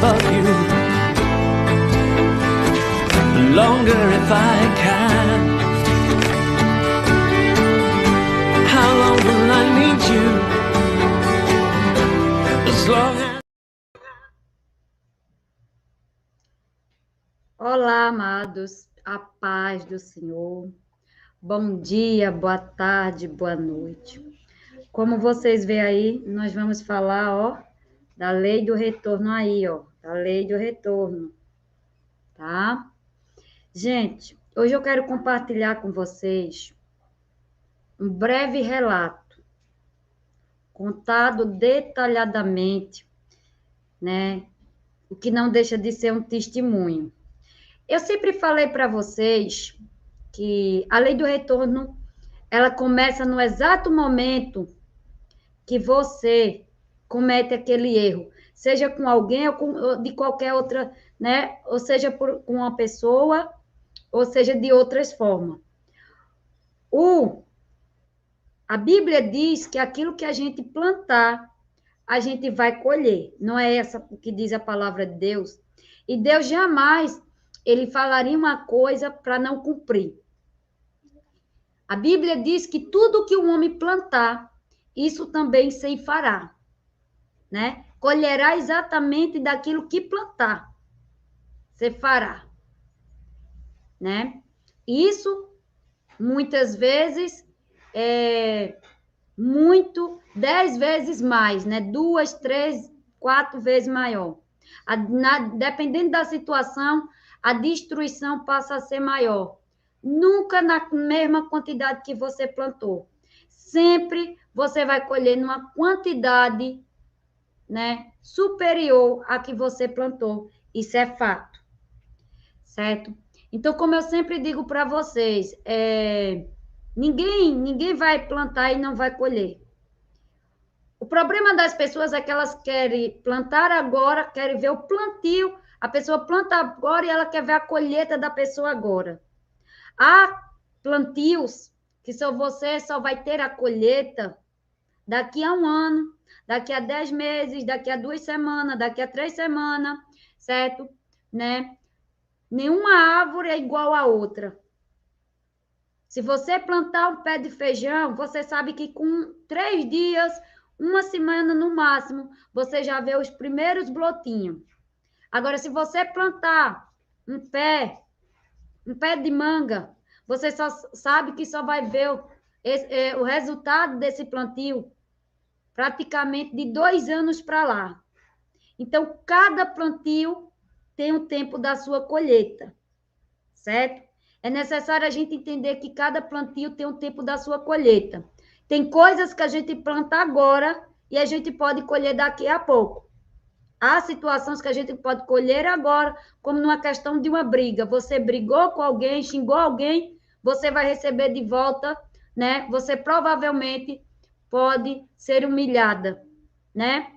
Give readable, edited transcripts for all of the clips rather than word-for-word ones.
of you longer if I can. How long will I need you? As long as... Olá, amados, a paz do Senhor. Bom dia, boa tarde, boa noite. Como vocês veem aí, nós vamos falar, ó, da lei do retorno aí, ó, da lei do retorno, tá? Gente, hoje eu quero compartilhar com vocês um breve relato, contado detalhadamente, né? O que não deixa de ser um testemunho. Eu sempre falei para vocês que a lei do retorno, ela começa no exato momento que você comete aquele erro, seja com alguém ou de qualquer outra, né? Ou seja, com uma pessoa, ou seja, de outras formas. A Bíblia diz que aquilo que a gente plantar, a gente vai colher. Não é essa o que diz a palavra de Deus? E Deus jamais, ele falaria uma coisa para não cumprir. A Bíblia diz que tudo que o homem plantar, isso também ceifará, né? Colherá exatamente daquilo que plantar, ceifará, né? Isso, muitas vezes, é muito, 10 vezes mais, né? 2, 3, 4 vezes maior. Dependendo da situação, a destruição passa a ser maior. Nunca na mesma quantidade que você plantou. Sempre você vai colher numa quantidade, né, superior à que você plantou. Isso é fato, certo? Então, como eu sempre digo para vocês, ninguém vai plantar e não vai colher. O problema das pessoas é que elas querem plantar agora, querem ver o plantio, a pessoa planta agora e ela quer ver a colheita da pessoa agora. Há plantios que você só vai ter a colheita daqui a um ano, daqui a 10 meses, daqui a 2 semanas, daqui a 3 semanas, certo? Né? Nenhuma árvore é igual a outra. Se você plantar um pé de feijão, você sabe que com 3 dias, uma semana no máximo, você já vê os primeiros brotinhos. Agora, se você plantar um pé de manga, você só sabe que só vai ver o resultado desse plantio praticamente de 2 anos para lá. Então, cada plantio tem um tempo da sua colheita, certo? É necessário a gente entender que cada plantio tem um tempo da sua colheita. Tem coisas que a gente planta agora e a gente pode colher daqui a pouco. Há situações que a gente pode colher agora, como numa questão de uma briga. Você brigou com alguém, xingou alguém, você vai receber de volta, né? Você provavelmente pode ser humilhada, né?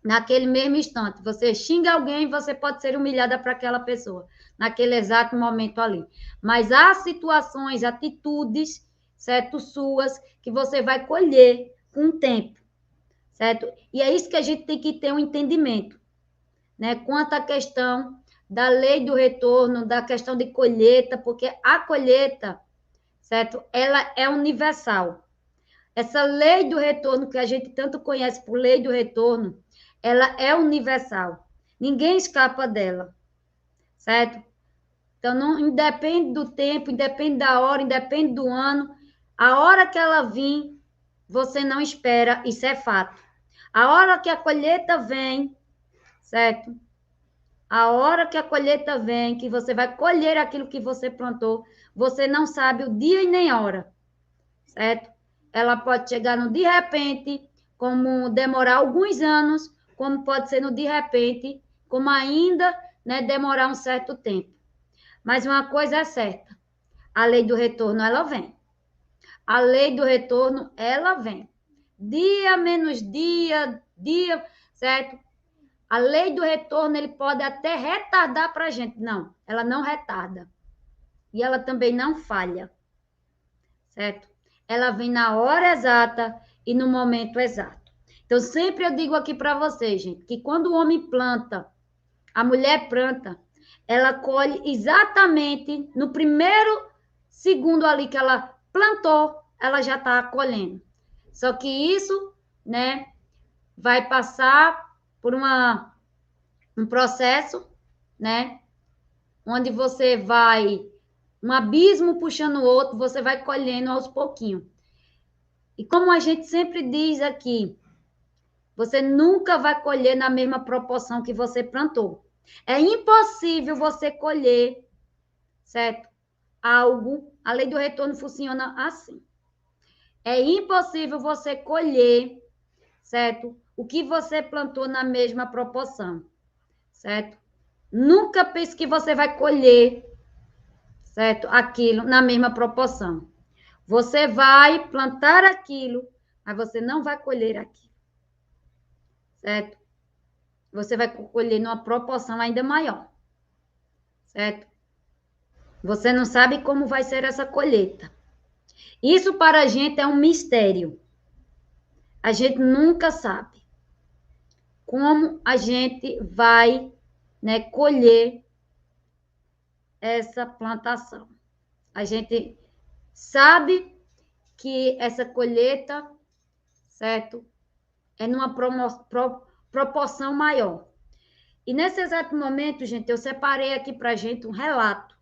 Naquele mesmo instante. Você xinga alguém, você pode ser humilhada para aquela pessoa, naquele exato momento ali. Mas há situações, atitudes, certo? Suas, que você vai colher com o tempo, certo? E é isso que a gente tem que ter um entendimento, né? Quanto à questão da lei do retorno, da questão de colheita, porque a colheita, certo? Ela é universal. Essa lei do retorno, que a gente tanto conhece por lei do retorno, ela é universal. Ninguém escapa dela, certo? Então, não independe do tempo, independe da hora, independe do ano. A hora que ela vir, você não espera, isso é fato. A hora que a colheita vem, certo? A hora que a colheita vem, que você vai colher aquilo que você plantou, você não sabe o dia e nem a hora, certo? Ela pode chegar no de repente, como demorar alguns anos, como pode ser no de repente, como ainda, né, demorar um certo tempo. Mas uma coisa é certa, a lei do retorno, ela vem. A lei do retorno, ela vem. Dia menos dia, certo? A lei do retorno, ele pode até retardar para a gente. Não, ela não retarda. E ela também não falha, certo? Ela vem na hora exata e no momento exato. Então, sempre eu digo aqui para vocês, gente, que quando o homem planta, A mulher planta, ela colhe exatamente no primeiro segundo ali que ela plantou, ela já está colhendo. Só que isso, né, vai passar por um processo, né, onde você vai, um abismo puxando o outro, você vai colhendo aos pouquinhos. E como a gente sempre diz aqui, você nunca vai colher na mesma proporção que você plantou. É impossível você colher, certo? Algo, a lei do retorno funciona assim. É impossível você colher, certo? O que você plantou na mesma proporção, certo? Nunca pense que você vai colher, certo? Aquilo na mesma proporção. Você vai plantar aquilo, mas você não vai colher aquilo, certo? Você vai colher numa proporção ainda maior, certo? Você não sabe como vai ser essa colheita. Isso para a gente é um mistério. A gente nunca sabe como a gente vai, né, colher essa plantação. A gente sabe que essa colheita, certo, é numa proporção maior. E nesse exato momento, gente, eu separei aqui para a gente um relato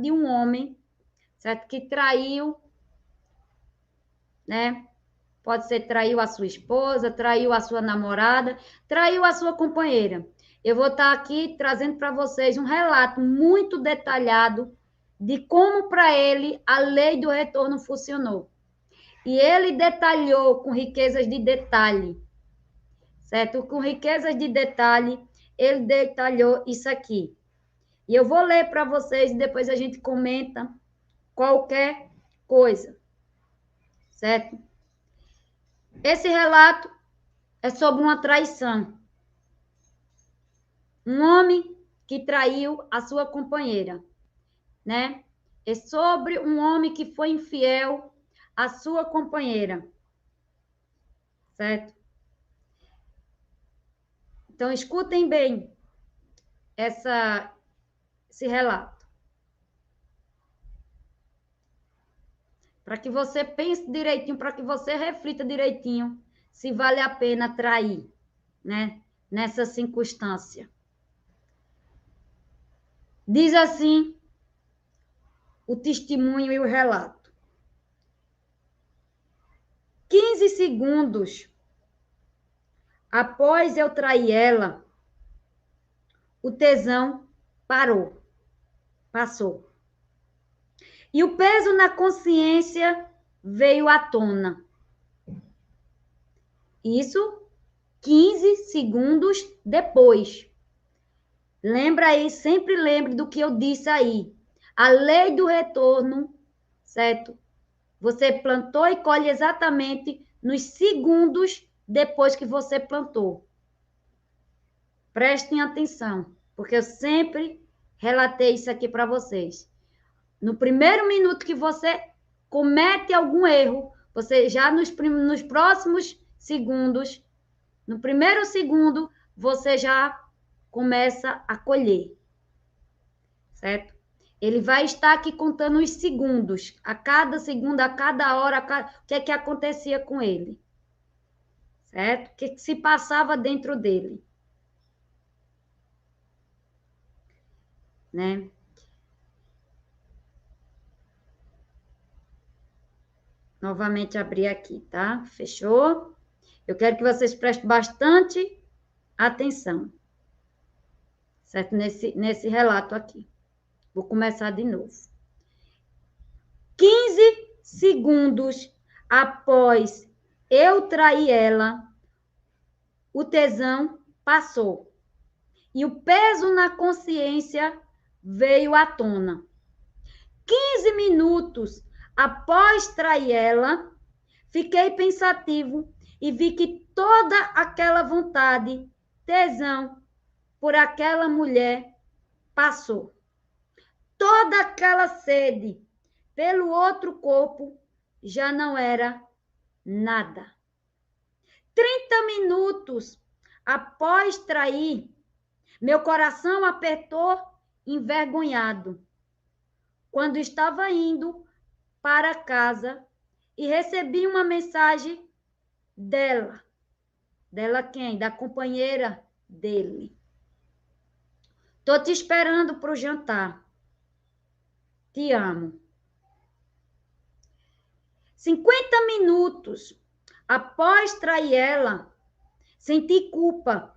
de um homem, certo, que traiu, né? Pode ser traiu a sua esposa, traiu a sua namorada, traiu a sua companheira. Eu vou estar aqui trazendo para vocês um relato muito detalhado de como para ele a lei do retorno funcionou. E ele detalhou com riquezas de detalhe, certo? Com riquezas de detalhe, ele detalhou isso aqui. E eu vou ler para vocês e depois a gente comenta qualquer coisa, certo? Esse relato é sobre uma traição. Um homem que traiu a sua companheira, né? É sobre um homem que foi infiel à sua companheira, certo? Então, escutem bem esse relato. Para que você pense direitinho, para que você reflita direitinho se vale a pena trair, né? Nessa circunstância. Diz assim o testemunho e o relato. 15 segundos após eu trair ela, o tesão passou. E o peso na consciência veio à tona. Isso 15 segundos depois. Lembra aí, sempre lembre do que eu disse aí. A lei do retorno, certo? Você plantou e colhe exatamente nos segundos depois que você plantou. Prestem atenção, porque eu sempre relatei isso aqui para vocês. No primeiro minuto que você comete algum erro, você já nos próximos segundos, no primeiro segundo, você já começa a colher, certo? Ele vai estar aqui contando os segundos, a cada segundo, a cada hora, o que é que acontecia com ele, certo? O que é que se passava dentro dele, né? Novamente abrir aqui, tá? Fechou? Eu quero que vocês prestem bastante atenção, certo? Nesse relato aqui. Vou começar de novo. 15 segundos após eu trair ela, o tesão passou. E o peso na consciência veio à tona. 15 minutos após trair ela, fiquei pensativo e vi que toda aquela vontade, tesão por aquela mulher passou. Toda aquela sede pelo outro corpo já não era nada. 30 minutos após trair, Meu coração apertou envergonhado quando estava indo para casa e recebi uma mensagem dela. Dela quem? Da companheira dele. Tô te esperando para o jantar. Te amo. 50 minutos após trair ela, senti culpa.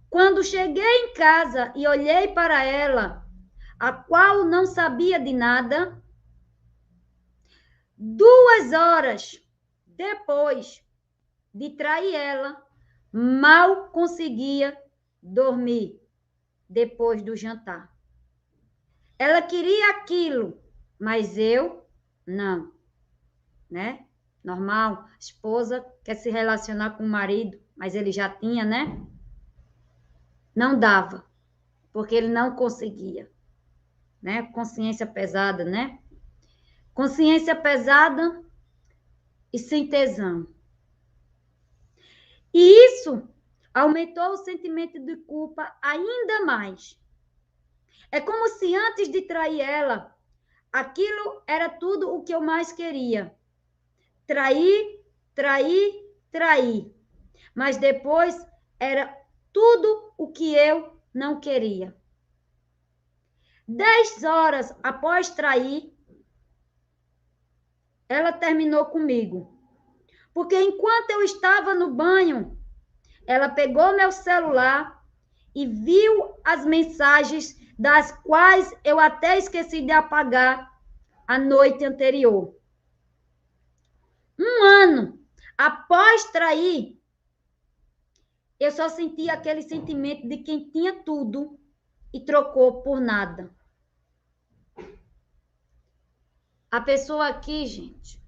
Quando cheguei em casa e olhei para ela, a qual não sabia de nada, 2 horas depois de trair ela, mal conseguia dormir depois do jantar. Ela queria aquilo, mas eu não, né? Normal, a esposa quer se relacionar com o marido, mas ele já tinha, né? Não dava, porque ele não conseguia, né? Consciência pesada, né? Consciência pesada e sem tesão. E isso aumentou o sentimento de culpa ainda mais. É como se antes de trair ela, aquilo era tudo o que eu mais queria. Trair, trair, trair. Mas depois era tudo o que eu não queria. 10 horas após trair, ela terminou comigo. Porque enquanto eu estava no banho, ela pegou meu celular e viu as mensagens das quais eu até esqueci de apagar a noite anterior. 1 ano após trair, eu só senti aquele sentimento de quem tinha tudo e trocou por nada. A pessoa aqui, gente,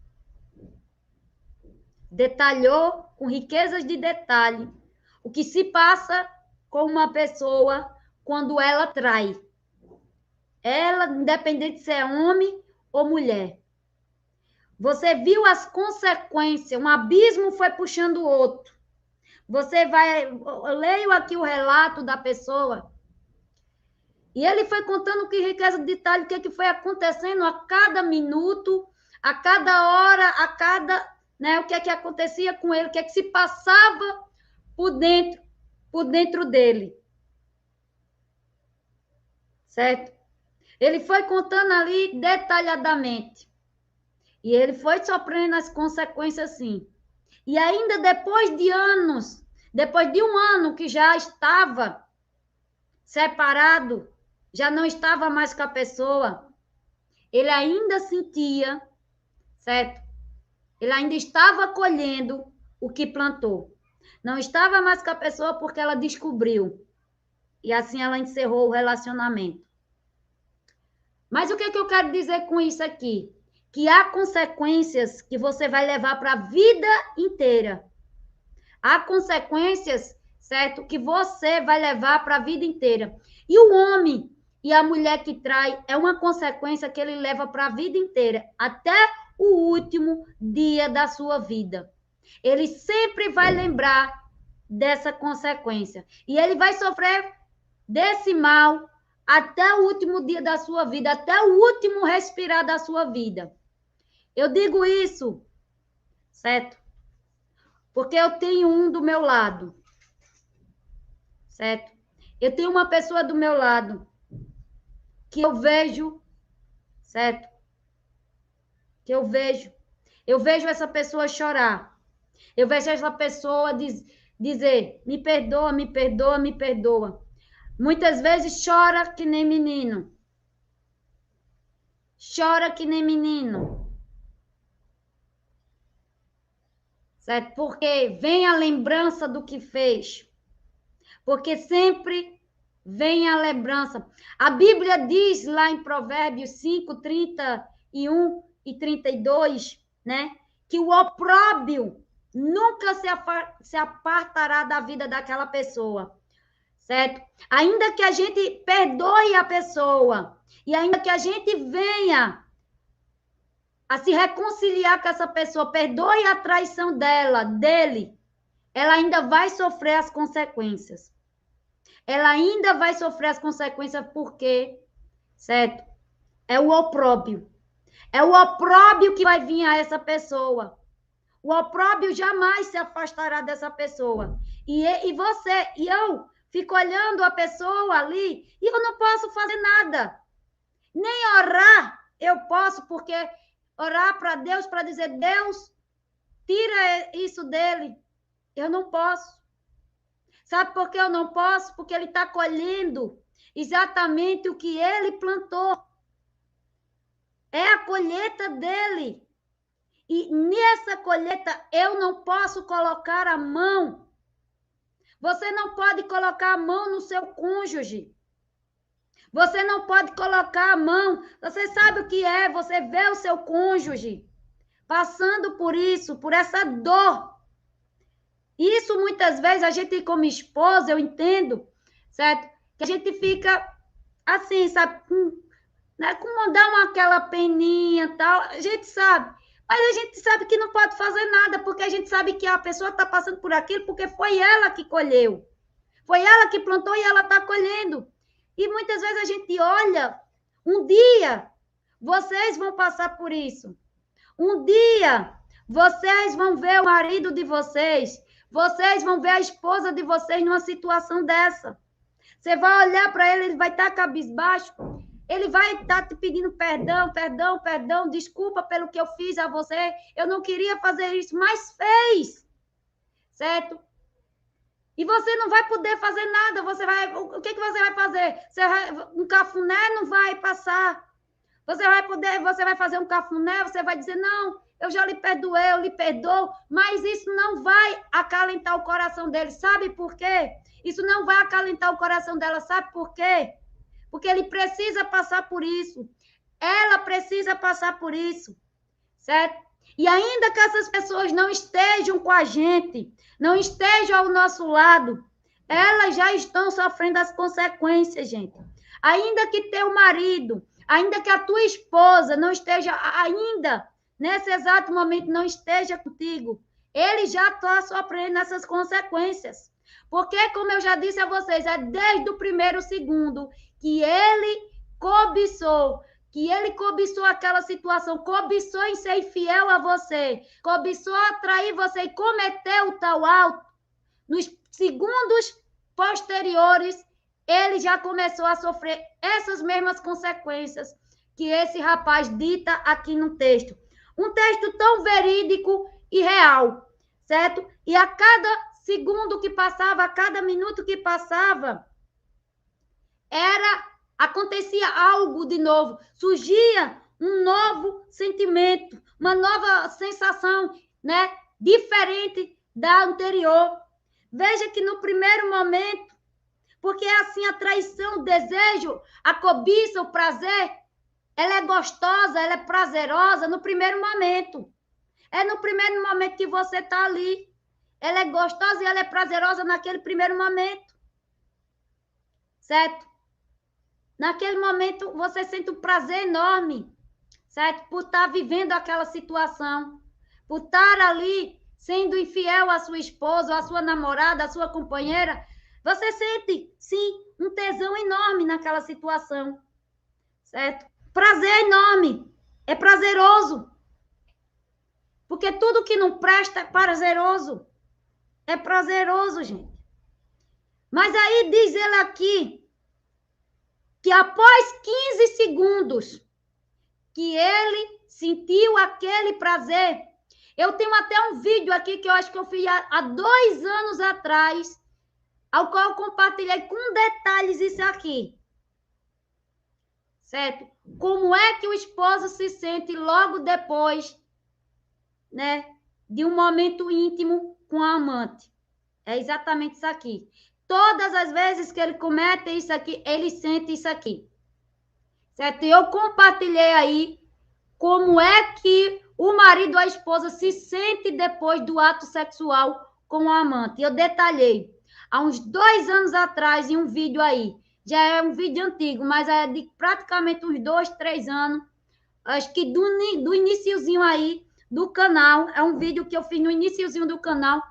detalhou com riquezas de detalhe o que se passa com uma pessoa quando ela trai. Ela, independente se é homem ou mulher. Você viu as consequências, um abismo foi puxando o outro. Eu leio aqui o relato da pessoa, e ele foi contando que riqueza de detalhe, o que foi acontecendo a cada minuto, a cada hora, né, o que acontecia com ele, o que se passava por dentro dele. Certo? Ele foi contando ali detalhadamente. E ele foi sofrendo as consequências, sim. E ainda depois de anos, depois de 1 ano que já estava separado, já não estava mais com a pessoa, ele ainda sentia, certo? Ele ainda estava colhendo o que plantou. Não estava mais com a pessoa porque ela descobriu. E assim ela encerrou o relacionamento. Mas o que eu quero dizer com isso aqui? Que há consequências que você vai levar para a vida inteira. Há consequências, certo? Que você vai levar para a vida inteira. E o homem e a mulher que trai é uma consequência que ele leva para a vida inteira, até o último dia da sua vida. Ele sempre vai lembrar dessa consequência. E ele vai sofrer desse mal até o último dia da sua vida, até o último respirar da sua vida. Eu digo isso, certo? Porque eu tenho um do meu lado, certo? Eu tenho uma pessoa do meu lado que eu vejo, certo? Que eu vejo essa pessoa chorar. Eu vejo essa pessoa dizer, me perdoa, me perdoa, me perdoa. Muitas vezes chora que nem menino. Chora que nem menino. Certo? Porque vem a lembrança do que fez. Porque sempre vem a lembrança. A Bíblia diz lá em Provérbios 5, 31 e 32, né? Que o opróbrio nunca se apartará da vida daquela pessoa. Certo? Ainda que a gente perdoe a pessoa e ainda que a gente venha a se reconciliar com essa pessoa, perdoe a traição dele, ela ainda vai sofrer as consequências. ela ainda vai sofrer as consequências porque, certo? É o opróbio. É o opróbio que vai vir a essa pessoa. O opróbio jamais se afastará dessa pessoa. E você, e eu fico olhando a pessoa ali e eu não posso fazer nada. Nem orar eu posso, porque orar para Deus, para dizer, Deus, tira isso dele. Eu não posso. Sabe por que eu não posso? Porque ele está colhendo exatamente o que ele plantou. É a colheita dele. E nessa colheita eu não posso colocar a mão. Você não pode colocar a mão no seu cônjuge. Você não pode colocar a mão. Você sabe o que é? Você vê o seu cônjuge passando por isso, por essa dor. Isso muitas vezes a gente como esposa, eu entendo, certo? Que a gente fica assim, sabe? Né? Como dá aquela peninha e tal, a gente sabe. Mas a gente sabe que não pode fazer nada, porque a gente sabe que a pessoa está passando por aquilo porque foi ela que colheu. Foi ela que plantou e ela está colhendo. E muitas vezes a gente olha, um dia vocês vão passar por isso. Um dia vocês vão ver o marido de vocês, vocês vão ver a esposa de vocês numa situação dessa. Você vai olhar para ele, ele vai estar cabisbaixo, ele vai estar te pedindo perdão, perdão, perdão, desculpa pelo que eu fiz a você, eu não queria fazer isso, mas fez, certo? E você não vai poder fazer nada, o que você vai fazer? Um cafuné não vai passar. Você vai fazer um cafuné, você vai dizer, não, eu já lhe perdoei, eu lhe perdoo, mas isso não vai acalentar o coração dele. Sabe por quê? Isso não vai acalentar o coração dela, sabe por quê? Porque ele precisa passar por isso. Ela precisa passar por isso, certo? E ainda que essas pessoas não estejam com a gente, não estejam ao nosso lado, elas já estão sofrendo as consequências, gente. Ainda que teu marido, ainda que a tua esposa não esteja ainda, nesse exato momento, não esteja contigo, ele já está sofrendo essas consequências. Porque, como eu já disse a vocês, é desde o primeiro segundo que ele cobiçou aquela situação, cobiçou em ser infiel a você, cobiçou atrair você e cometeu o tal ato, nos segundos posteriores, ele já começou a sofrer essas mesmas consequências que esse rapaz dita aqui no texto. Um texto tão verídico e real, certo? E a cada segundo que passava, a cada minuto que passava, acontecia algo de novo, surgia um novo sentimento, uma nova sensação, né? Diferente da anterior. Veja que no primeiro momento, porque é assim a traição, o desejo, a cobiça, o prazer, ela é gostosa, ela é prazerosa no primeiro momento. É no primeiro momento que você está ali. Ela é gostosa e ela é prazerosa naquele primeiro momento. Certo? Naquele momento, você sente um prazer enorme, certo? Por estar vivendo aquela situação, por estar ali sendo infiel à sua esposa, à sua namorada, à sua companheira. Você sente, sim, um tesão enorme naquela situação, certo? Prazer enorme, é prazeroso. Porque tudo que não presta é prazeroso. É prazeroso, gente. Mas aí diz ele aqui, que após 15 segundos que ele sentiu aquele prazer, eu tenho até um vídeo aqui que eu acho que eu fiz há 2 anos atrás, ao qual eu compartilhei com detalhes isso aqui. Certo? Como é que o esposo se sente logo depois, né, de um momento íntimo com a amante. É exatamente isso aqui. Todas as vezes que ele comete isso aqui, ele sente isso aqui. Certo? E eu compartilhei aí como é que o marido ou a esposa se sente depois do ato sexual com a amante. Eu detalhei. Há uns 2 anos atrás, em um vídeo aí. Já é um vídeo antigo, mas é de praticamente uns 2, 3 anos. Acho que do iniciozinho aí do canal. É um vídeo que eu fiz no iniciozinho do canal.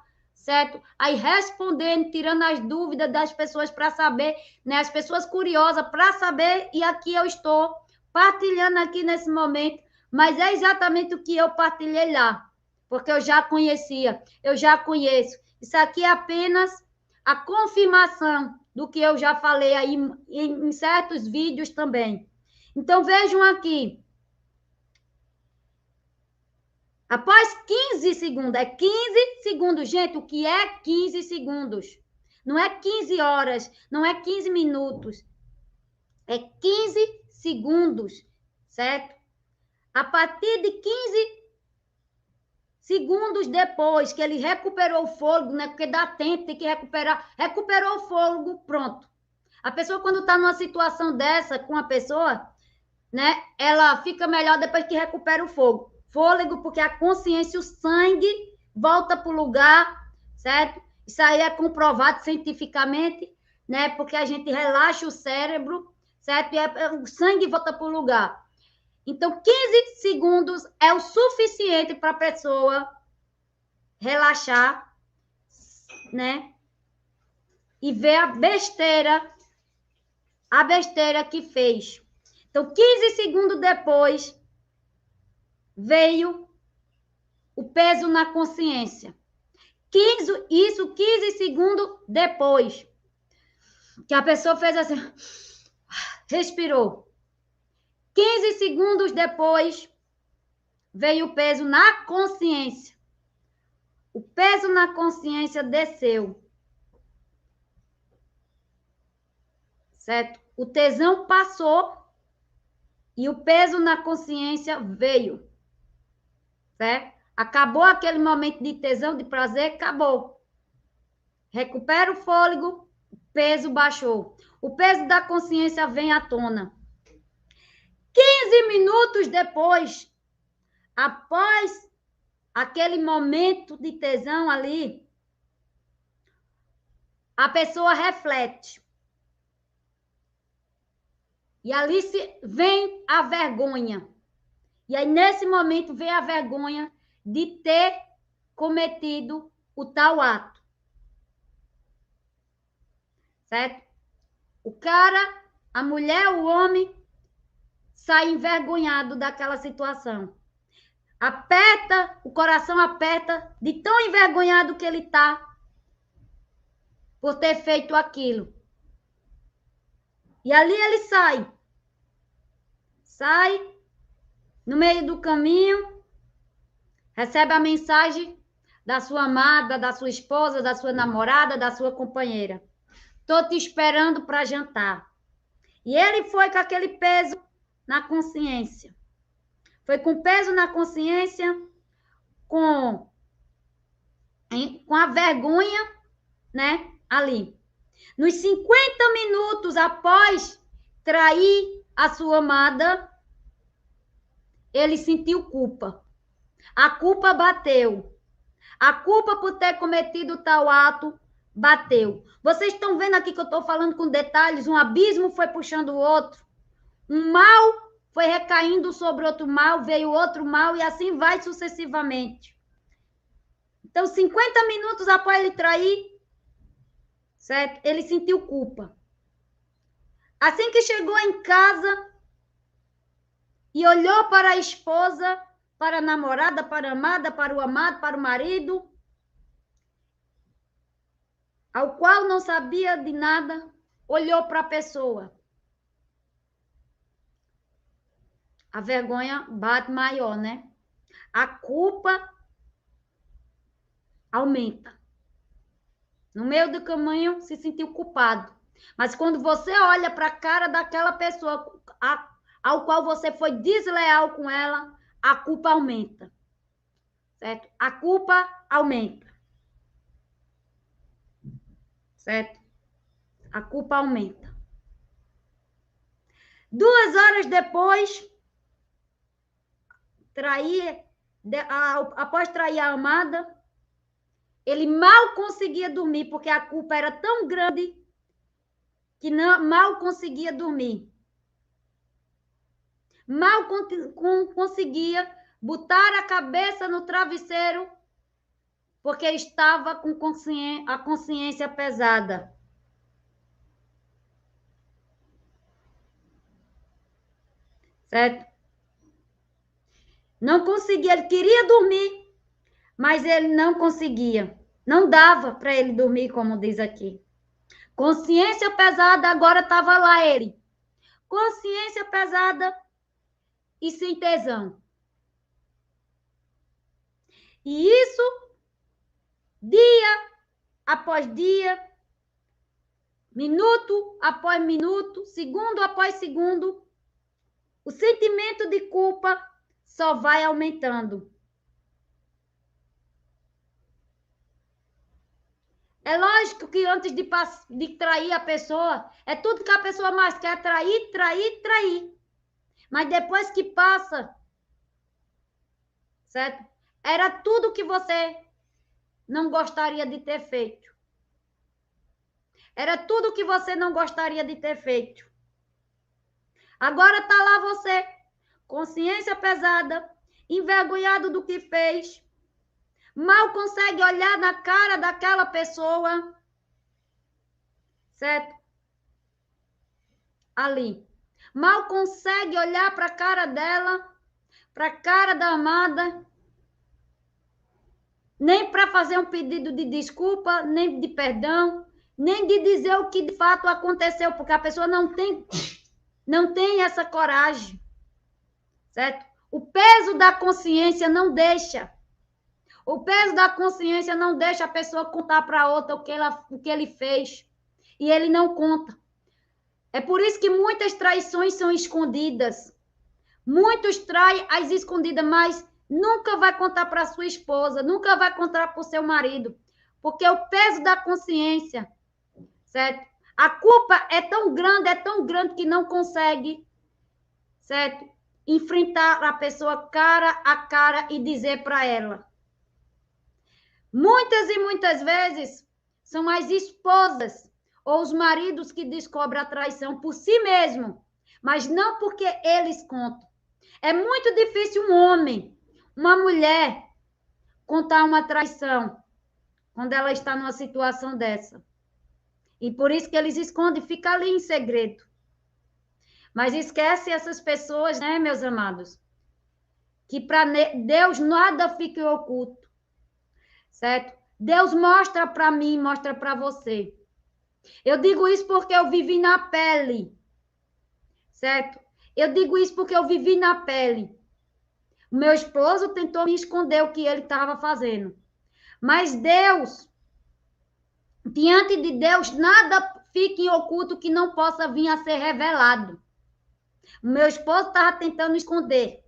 certo? Aí respondendo, tirando as dúvidas das pessoas para saber, né? As pessoas curiosas para saber, e aqui eu estou partilhando aqui nesse momento, mas é exatamente o que eu partilhei lá, porque eu já conhecia, eu já conheço. Isso aqui é apenas a confirmação do que eu já falei aí em certos vídeos também. Então, vejam aqui. Após 15 segundos, é 15 segundos. Gente, o que é 15 segundos? Não é 15 horas, não é 15 minutos. É 15 segundos, certo? A partir de 15 segundos depois que ele recuperou o fôlego, né? Porque dá tempo, tem que recuperar. Recuperou o fôlego, pronto. A pessoa, quando está numa situação dessa com a pessoa, né? Ela fica melhor depois que recupera o fôlego, porque a consciência, o sangue volta para o lugar, certo? Isso aí é comprovado cientificamente, né? Porque a gente relaxa o cérebro, certo? E o sangue volta para o lugar. Então, 15 segundos é o suficiente para a pessoa relaxar, né? E ver a besteira que fez. Então, 15 segundos depois, veio o peso na consciência. 15 segundos depois. Que a pessoa fez assim, respirou. 15 segundos depois, veio o peso na consciência. O peso na consciência desceu. Certo? O tesão passou e o peso na consciência veio. Certo? Acabou aquele momento de tesão, de prazer, acabou. Recupera o fôlego, o peso baixou. O peso da consciência vem à tona. 15 minutos depois, após aquele momento de tesão ali, a pessoa reflete. E ali vem a vergonha. E aí, nesse momento, vem a vergonha de ter cometido o tal ato. Certo? O cara, a mulher, o homem, sai envergonhado daquela situação. Aperta, o coração aperta de tão envergonhado que ele está por ter feito aquilo. E ali ele sai. Sai, no meio do caminho, recebe a mensagem da sua amada, da sua esposa, da sua namorada, da sua companheira. Estou te esperando para jantar. E ele foi com aquele peso na consciência. Foi com peso na consciência, com a vergonha, né, ali. Nos 50 minutos após trair a sua amada, ele sentiu culpa. A culpa bateu. A culpa por ter cometido tal ato bateu. Vocês estão vendo aqui que eu estou falando com detalhes? Um abismo foi puxando o outro. Um mal foi recaindo sobre outro mal, veio outro mal e assim vai sucessivamente. Então, 50 minutos após ele trair, certo? Ele sentiu culpa. Assim que chegou em casa e olhou para a esposa, para a namorada, para a amada, para o amado, para o marido, ao qual não sabia de nada, olhou para a pessoa. A vergonha bate maior, né? A culpa aumenta. No meio do caminho, se sentiu culpado. Mas quando você olha para a cara daquela pessoa ao qual você foi desleal com ela, a culpa aumenta. Certo? A culpa aumenta. Certo? A culpa aumenta. 2 horas depois, após trair a amada, ele mal conseguia dormir, porque a culpa era tão grande que mal conseguia dormir. Mal conseguia botar a cabeça no travesseiro porque estava com a consciência pesada. Certo? Não conseguia, ele queria dormir, mas ele não conseguia. Não dava para ele dormir, como diz aqui. Consciência pesada, agora estava lá ele. Consciência pesada e sem tesão. E isso, dia após dia, minuto após minuto, segundo após segundo, o sentimento de culpa só vai aumentando. É lógico que antes de trair a pessoa, é tudo que a pessoa mais quer, trair, trair, trair. Mas depois que passa, certo? Era tudo que você não gostaria de ter feito. Era tudo que você não gostaria de ter feito. Agora está lá você, consciência pesada, envergonhado do que fez, mal consegue olhar na cara daquela pessoa, certo? Ali. Mal consegue olhar para a cara dela, para a cara da amada, nem para fazer um pedido de desculpa, nem de perdão, nem de dizer o que de fato aconteceu, porque a pessoa não tem essa coragem, certo? O peso da consciência não deixa. O peso da consciência não deixa a pessoa contar para outra o que ele fez. E ele não conta. É por isso que muitas traições são escondidas. Muitos traem as escondidas, mas nunca vai contar para sua esposa, nunca vai contar para o seu marido. Porque o peso da consciência, certo? A culpa é tão grande que não consegue, certo? Enfrentar a pessoa cara a cara e dizer para ela. Muitas e muitas vezes são as esposas ou os maridos que descobrem a traição por si mesmo, mas não porque eles contam. É muito difícil um homem, uma mulher, contar uma traição quando ela está numa situação dessa. E por isso que eles escondem e ficam ali em segredo. Mas esquece essas pessoas, né, meus amados? Que para Deus nada fica oculto. Certo? Deus mostra para mim, mostra para você. Eu digo isso porque eu vivi na pele. Certo? Eu digo isso porque eu vivi na pele. O meu esposo tentou me esconder o que ele estava fazendo. Mas Deus, diante de Deus, nada fica em oculto que não possa vir a ser revelado. O meu esposo estava tentando esconder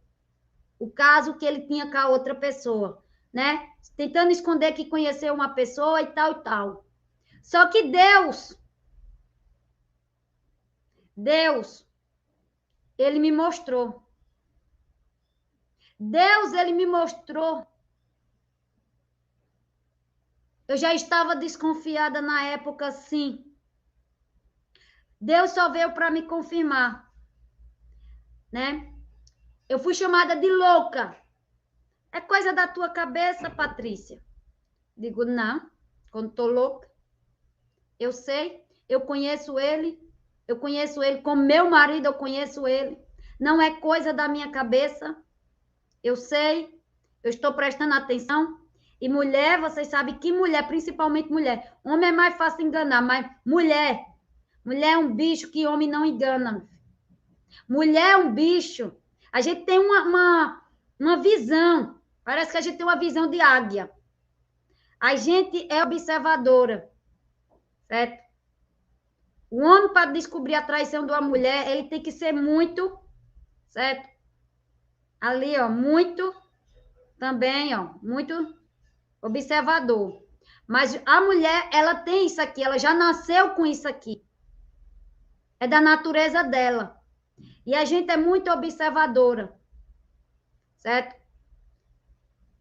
o caso que ele tinha com a outra pessoa, né? Tentando esconder que conheceu uma pessoa e tal e tal. Só que Deus, ele me mostrou. Deus, ele me mostrou. Eu já estava desconfiada na época, sim. Deus só veio para me confirmar, né? Eu fui chamada de louca. É coisa da tua cabeça, Patrícia. Digo, não, quando estou louca. Eu sei, eu conheço ele como meu marido, eu conheço ele. Não é coisa da minha cabeça. Eu sei, eu estou prestando atenção. E mulher, vocês sabem que mulher, principalmente mulher. Homem é mais fácil enganar, mas mulher é um bicho que homem não engana. Mulher é um bicho. A gente tem uma visão. Parece que a gente tem uma visão de águia. A gente é observadora. Certo? O homem, para descobrir a traição de uma mulher, ele tem que ser muito, certo? Ali, ó, muito, também, ó, muito observador. Mas a mulher, ela tem isso aqui, ela já nasceu com isso aqui. É da natureza dela. E a gente é muito observadora, certo?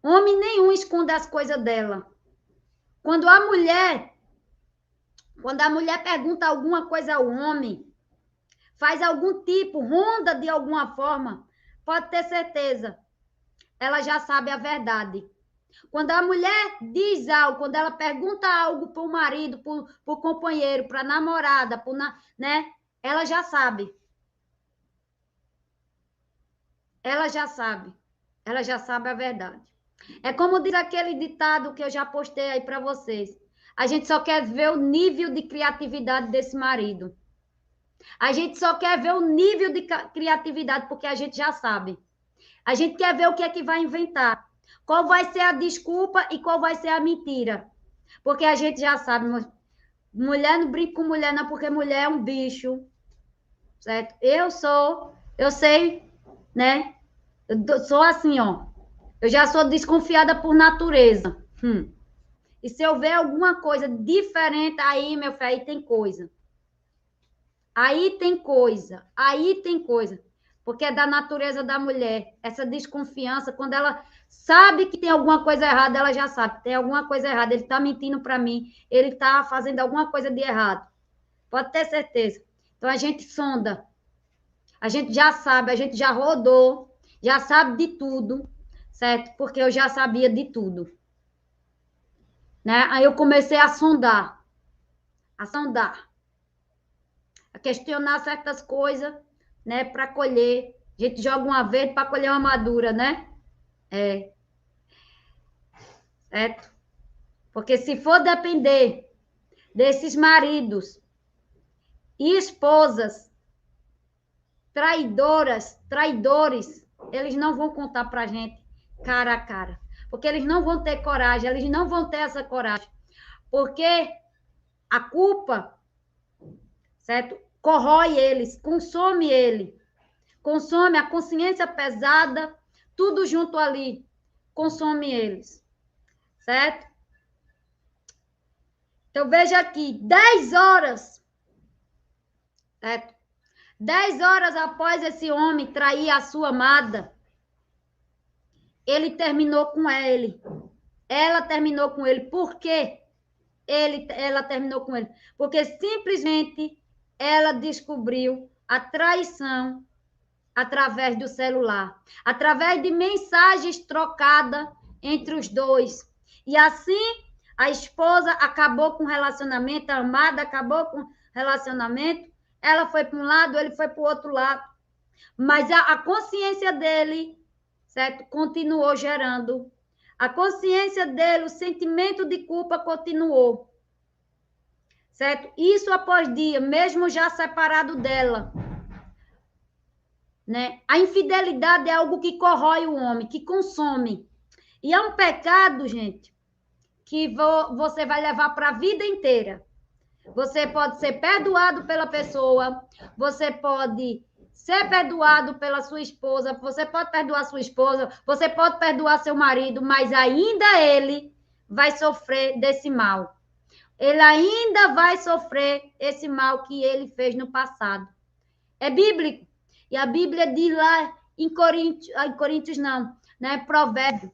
Homem nenhum esconde as coisas dela. Quando a mulher pergunta alguma coisa ao homem, faz algum tipo, ronda de alguma forma, pode ter certeza, ela já sabe a verdade. Quando a mulher diz algo, quando ela pergunta algo para o marido, para o companheiro, para a namorada, né? Ela já sabe. Ela já sabe. Ela já sabe a verdade. É como diz aquele ditado que eu já postei aí para vocês. A gente só quer ver o nível de criatividade desse marido. A gente só quer ver o nível de criatividade, porque a gente já sabe. A gente quer ver o que é que vai inventar. Qual vai ser a desculpa e qual vai ser a mentira. Porque a gente já sabe. Mulher não brinca com mulher, não, porque mulher é um bicho. Certo? Eu sei, né? Eu sou assim, ó. Eu já sou desconfiada por natureza. E se eu ver alguma coisa diferente, aí, meu filho, aí tem coisa. Aí tem coisa. Aí tem coisa. Porque é da natureza da mulher. Essa desconfiança, quando ela sabe que tem alguma coisa errada, ela já sabe. Tem alguma coisa errada. Ele está mentindo para mim. Ele está fazendo alguma coisa de errado. Pode ter certeza. Então, a gente sonda. A gente já sabe, a gente já rodou, já sabe de tudo, certo? Porque eu já sabia de tudo. Né? Aí eu comecei a sondar, a questionar certas coisas, né, para colher. A gente joga uma verde para colher uma madura, né? É. Certo? Porque se for depender desses maridos e esposas traidores, eles não vão contar para a gente cara a cara. Porque eles não vão ter coragem, eles não vão ter essa coragem. Porque a culpa, certo? Corrói eles, consome ele. Consome a consciência pesada, tudo junto ali, consome eles. Certo? Então, veja aqui, 10 horas, certo? 10 horas após esse homem trair a sua amada, ele terminou com ele. Ela terminou com ele. Por quê? Ela terminou com ele? Porque simplesmente ela descobriu a traição através do celular, através de mensagens trocadas entre os dois. E assim, a esposa acabou com o relacionamento, a amada acabou com o relacionamento, ela foi para um lado, ele foi para o outro lado. Mas a consciência dele, certo? Continuou gerando. A consciência dele, o sentimento de culpa continuou. Certo? Isso após dia, mesmo já separado dela. Né? A infidelidade é algo que corrói o homem, que consome. E é um pecado, gente, que você vai levar para a vida inteira. Você pode ser perdoado pela pessoa, você pode ser perdoado pela sua esposa, você pode perdoar sua esposa, você pode perdoar seu marido, mas ainda ele vai sofrer desse mal. Ele ainda vai sofrer esse mal que ele fez no passado. É bíblico. E a Bíblia diz lá em Coríntios não, né? Provérbio,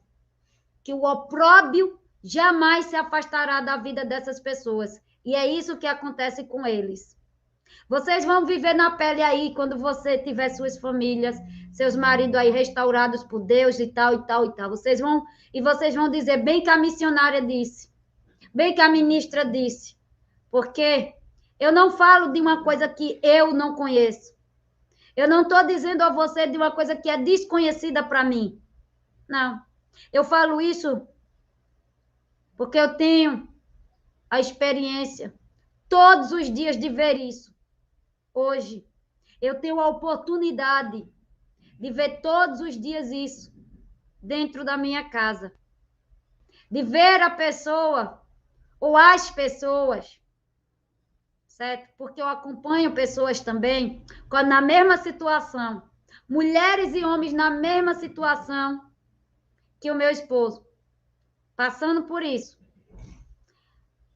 que o opróbio jamais se afastará da vida dessas pessoas. E é isso que acontece com eles. Vocês vão viver na pele aí quando você tiver suas famílias, seus maridos aí restaurados por Deus e tal, e tal, e tal. Vocês vão dizer bem que a missionária disse, bem que a ministra disse. Porque eu não falo de uma coisa que eu não conheço. Eu não estou dizendo a você de uma coisa que é desconhecida para mim. Não. Eu falo isso porque eu tenho a experiência todos os dias de ver isso. Hoje, eu tenho a oportunidade de ver todos os dias isso dentro da minha casa. De ver a pessoa ou as pessoas, certo? Porque eu acompanho pessoas também na mesma situação. Mulheres e homens na mesma situação que o meu esposo. Passando por isso.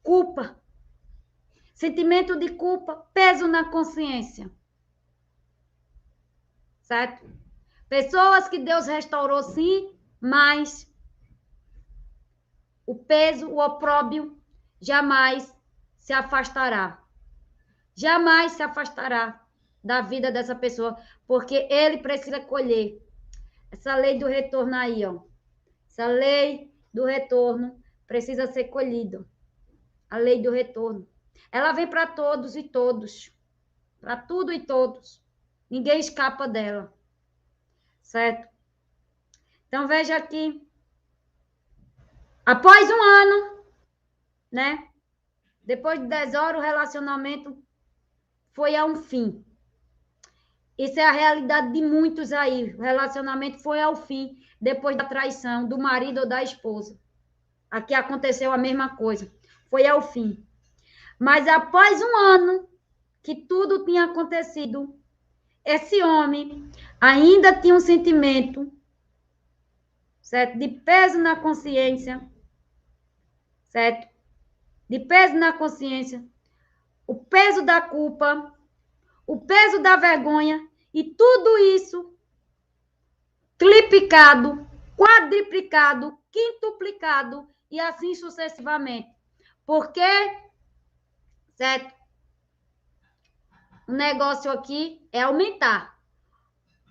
Culpa. Sentimento de culpa, peso na consciência. Certo? Pessoas que Deus restaurou, sim, mas o peso, o opróbio, jamais se afastará. Jamais se afastará da vida dessa pessoa, porque ele precisa colher. Essa lei do retorno aí, ó. Essa lei do retorno precisa ser colhida. A lei do retorno. Ela vem para todos e todos. Para tudo e todos. Ninguém escapa dela. Certo? Então, veja aqui. Após um ano, né? Depois de 10 horas, o relacionamento foi a um fim. Isso é a realidade de muitos aí. O relacionamento foi ao fim, depois da traição do marido ou da esposa. Aqui aconteceu a mesma coisa. Foi ao fim. Mas após um ano que tudo tinha acontecido, esse homem ainda tinha um sentimento, certo? De peso na consciência, certo? De peso na consciência, o peso da culpa, o peso da vergonha, e tudo isso triplicado, quadriplicado, quintuplicado e assim sucessivamente. Porque, certo? O negócio aqui é aumentar,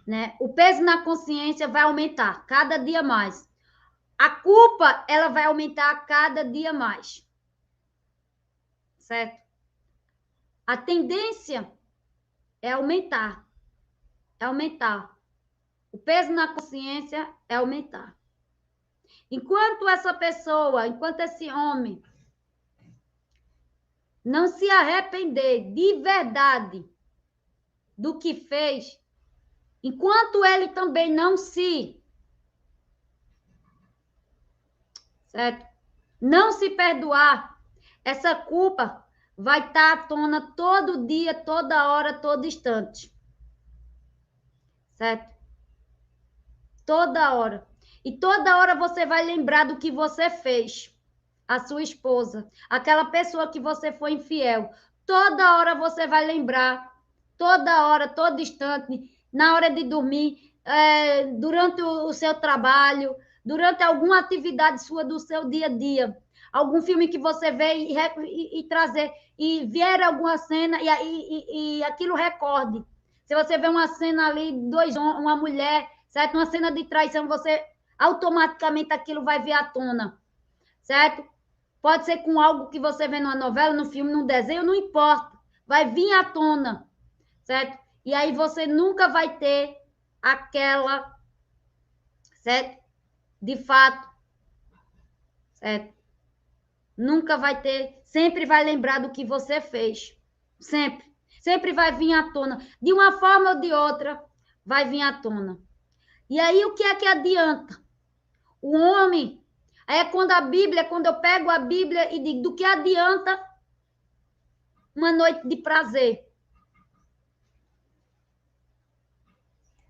né? O peso na consciência vai aumentar cada dia mais. A culpa, ela vai aumentar cada dia mais. Certo? A tendência é aumentar. É aumentar. O peso na consciência é aumentar. Enquanto essa pessoa, enquanto esse homem não se arrepender de verdade do que fez, enquanto ele também não se, certo? Não se perdoar, essa culpa vai estar à tona todo dia, toda hora, todo instante. Certo? Toda hora. E toda hora você vai lembrar do que você fez. A sua esposa, aquela pessoa que você foi infiel. Toda hora você vai lembrar. Toda hora, todo instante, na hora de dormir, durante o seu trabalho, durante alguma atividade sua do seu dia a dia. Algum filme que você vê e trazer, e vier alguma cena e aquilo recorde. Se você vê uma cena ali, uma mulher, certo? Uma cena de traição, você automaticamente aquilo vai vir à tona, certo? Pode ser com algo que você vê numa novela, no filme, num desenho, não importa. Vai vir à tona, certo? E aí você nunca vai ter aquela, certo? De fato, certo? Nunca vai ter, sempre vai lembrar do que você fez. Sempre. Sempre vai vir à tona. De uma forma ou de outra, vai vir à tona. E aí, o que é que adianta? O homem, é quando eu pego a Bíblia e digo, do que adianta uma noite de prazer?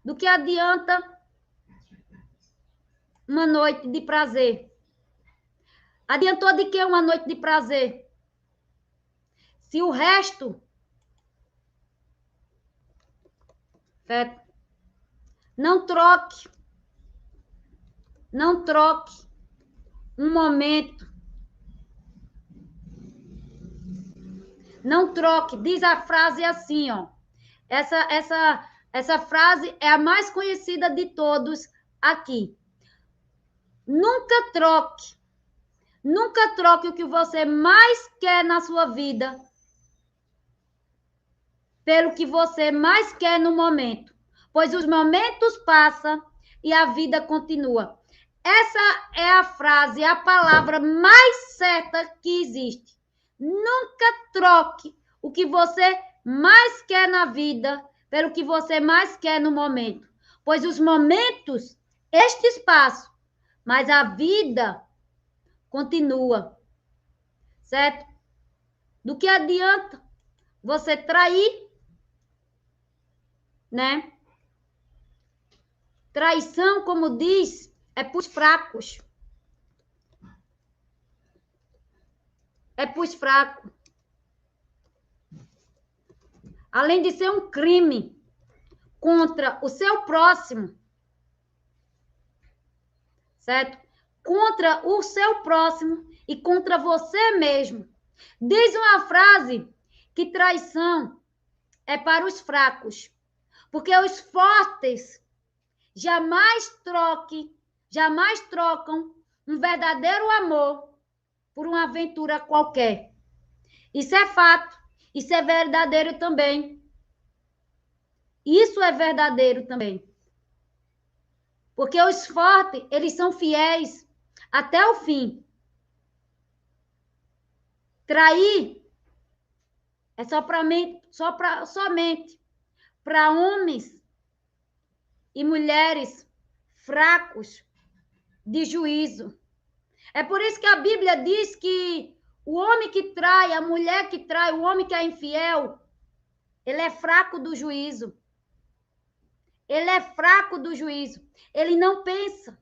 Do que adianta uma noite de prazer? Adiantou de que uma noite de prazer? Se o resto, certo? Não troque um momento. Não troque. Diz a frase assim, ó. Essa frase é a mais conhecida de todos aqui. Nunca troque o que você mais quer na sua vida pelo que você mais quer no momento, pois os momentos passam e a vida continua. Essa é a frase, a palavra mais certa que existe. Nunca troque o que você mais quer na vida pelo que você mais quer no momento, pois os momentos, estes passam, mas a vida continua, certo? Do que adianta você trair, né? Traição, como diz, é para os fracos. É para os fracos. Além de ser um crime contra o seu próximo, certo? Contra o seu próximo e contra você mesmo. Diz uma frase que traição é para os fracos, porque os fortes jamais trocam um verdadeiro amor por uma aventura qualquer. Isso é fato. Isso é verdadeiro também. Isso é verdadeiro também. Porque os fortes, eles são fiéis até o fim. Trair é somente para homens e mulheres fracos de juízo. É por isso que a Bíblia diz que o homem que trai, a mulher que trai, o homem que é infiel, ele é fraco do juízo. Ele é fraco do juízo. Ele não pensa.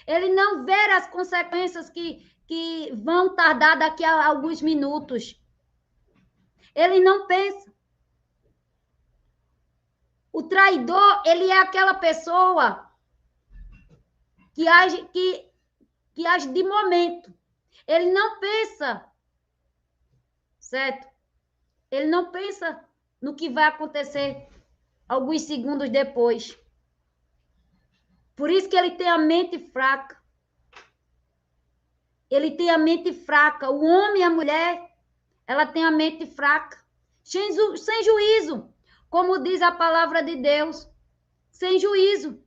Ele não vê as consequências que vão tardar daqui a alguns minutos. Ele não pensa. O traidor, ele é aquela pessoa que age de momento. Ele não pensa, certo? Ele não pensa no que vai acontecer alguns segundos depois. Por isso que ele tem a mente fraca. Ele tem a mente fraca. O homem e a mulher, ela tem a mente fraca. Sem juízo. Como diz a palavra de Deus. Sem juízo.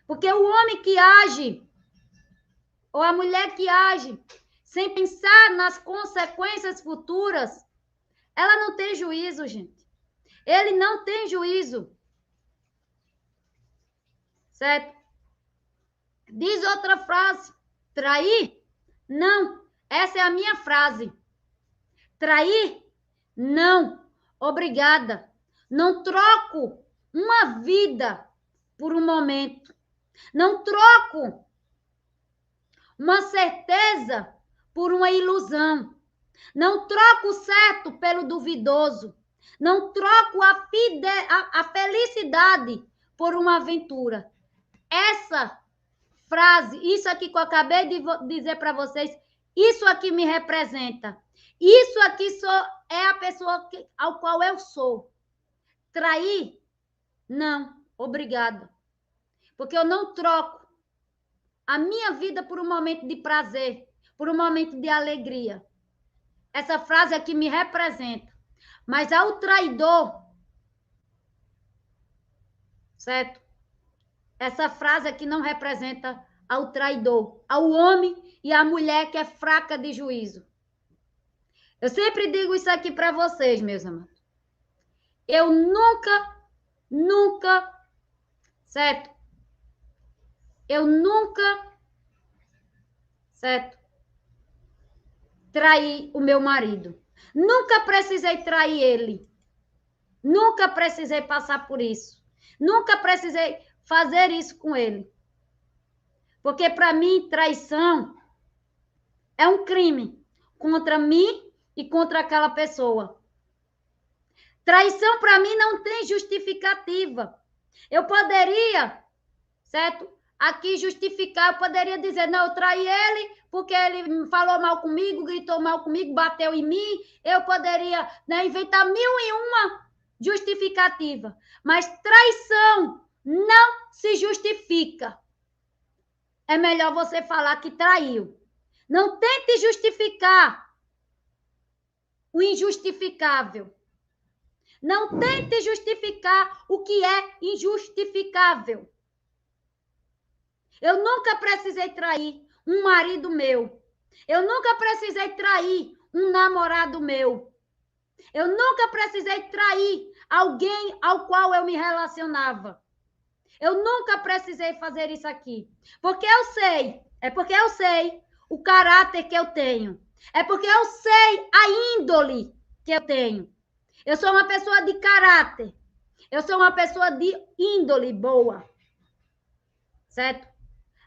Porque o homem que age, ou a mulher que age, sem pensar nas consequências futuras, ela não tem juízo, gente. Ele não tem juízo. Certo? Diz outra frase. Trair? Não. Essa é a minha frase. Trair? Não. Obrigada. Não troco uma vida por um momento. Não troco uma certeza por uma ilusão. Não troco o certo pelo duvidoso. Não troco a felicidade por uma aventura. Essa frase, isso aqui que eu acabei de dizer para vocês, isso aqui me representa. Isso aqui é a pessoa ao qual eu sou. Trair? Não, obrigada. Porque eu não troco a minha vida por um momento de prazer, por um momento de alegria. Essa frase aqui me representa. Mas ao traidor, certo? Essa frase aqui não representa ao traidor, ao homem e à mulher que é fraca de juízo. Eu sempre digo isso aqui para vocês, meus amados. Eu nunca, certo? Eu nunca, certo? Traí o meu marido. Nunca precisei trair ele. Nunca precisei passar por isso. Nunca precisei fazer isso com ele. Porque, para mim, traição é um crime contra mim e contra aquela pessoa. Traição, para mim, não tem justificativa. Eu poderia, certo? Aqui justificar, eu poderia dizer, não, eu traí ele porque ele falou mal comigo, gritou mal comigo, bateu em mim. Eu poderia, né, inventar 1001 justificativa. Mas traição não se justifica. É melhor você falar que traiu. Não tente justificar o injustificável. Não tente justificar o que é injustificável. Eu nunca precisei trair um marido meu. Eu nunca precisei trair um namorado meu. Eu nunca precisei trair alguém ao qual eu me relacionava. Eu nunca precisei fazer isso aqui. Porque eu sei, o caráter que eu tenho. É porque eu sei a índole que eu tenho. Eu sou uma pessoa de caráter. Eu sou uma pessoa de índole boa. Certo?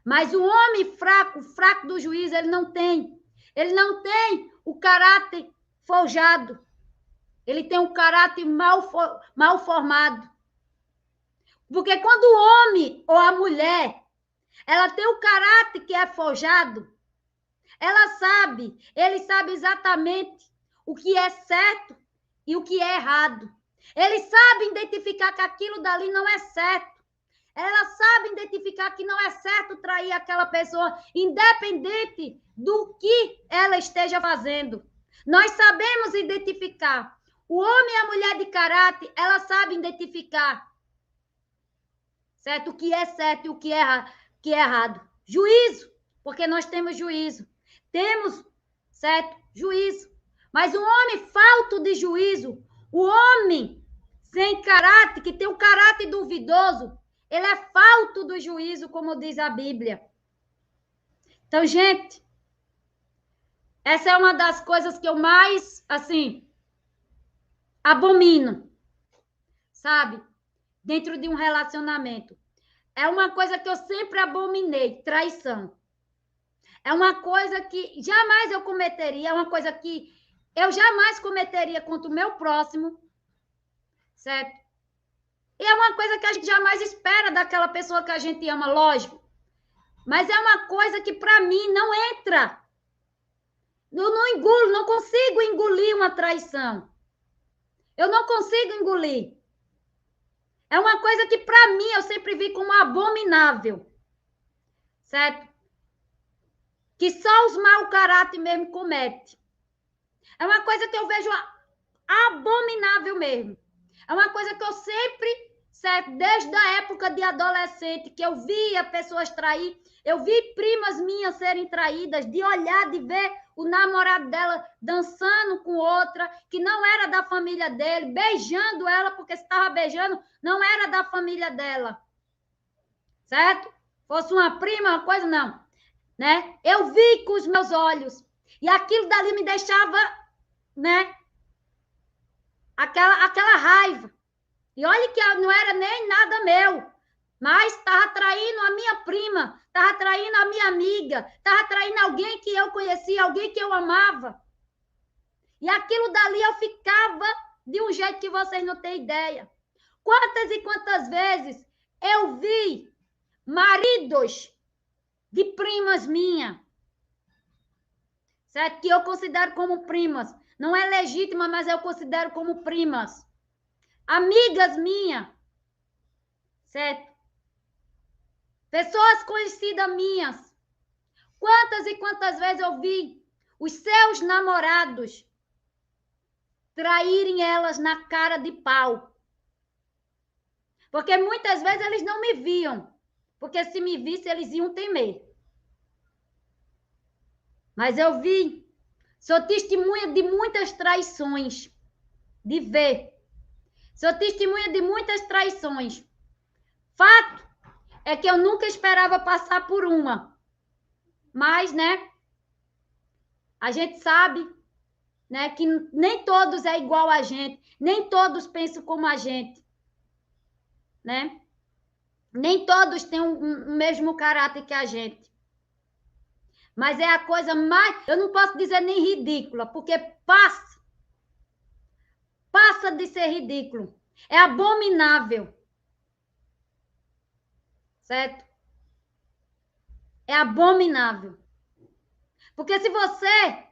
Mas o homem fraco do juízo, ele não tem. Ele não tem o caráter forjado. Ele tem um caráter mal formado. Porque quando o homem ou a mulher, ela tem o caráter que é forjado, ele sabe exatamente o que é certo e o que é errado. Ele sabe identificar que aquilo dali não é certo. ela sabe identificar que não é certo trair aquela pessoa, independente do que ela esteja fazendo. Nós sabemos identificar. O homem e a mulher de caráter, ela sabe identificar, certo? O que é certo e o que é errado. Juízo, porque nós temos juízo. Temos, certo? Juízo. Mas o homem falto de juízo, o homem sem caráter, que tem um caráter duvidoso, ele é falto do juízo, como diz a Bíblia. Então, gente, essa é uma das coisas que eu mais, assim, abomino, sabe? Dentro de um relacionamento. É uma coisa que eu sempre abominei, traição. É uma coisa que jamais eu cometeria, é uma coisa que eu jamais cometeria contra o meu próximo, certo? E é uma coisa que a gente jamais espera daquela pessoa que a gente ama, lógico. Mas é uma coisa que, para mim, não entra. Eu não engulo, não consigo engolir uma traição. Eu não consigo engolir. É uma coisa que, para mim, eu sempre vi como abominável. Certo? Que só os mau caráter mesmo cometem. É uma coisa que eu vejo abominável mesmo. É uma coisa que eu sempre, certo, desde a época de adolescente, que eu via pessoas trair, eu vi primas minhas serem traídas, de olhar, de ver o namorado dela dançando com outra, que não era da família dele, beijando ela, porque se estava beijando, não era da família dela. Certo? Fosse uma prima, uma coisa, não. Né? Eu vi com os meus olhos. E aquilo dali me deixava, né? Aquela raiva. E olha que não era nem nada meu, mas estava traindo a minha prima, estava traindo a minha amiga, estava traindo alguém que eu conhecia, alguém que eu amava. E aquilo dali eu ficava de um jeito que vocês não têm ideia. Quantas e quantas vezes eu vi maridos de primas minhas, certo? Que eu considero como primas. Não é legítima, mas eu considero como primas. Amigas minhas, certo? Pessoas conhecidas minhas. Quantas e quantas vezes eu vi os seus namorados traírem elas na cara de pau. Porque muitas vezes eles não me viam. Porque se me vissem, eles iam temer. Mas eu vi. Sou testemunha de muitas traições. De ver. Sou testemunha de muitas traições. Fato é que eu nunca esperava passar por uma. Mas, né? A gente sabe, né, que nem todos é igual a gente. Nem todos pensam como a gente. Né? Nem todos têm o mesmo caráter que a gente. Mas é a coisa mais... Eu não posso dizer nem ridícula, porque passa de ser ridículo. É abominável. Certo? É abominável. Porque se você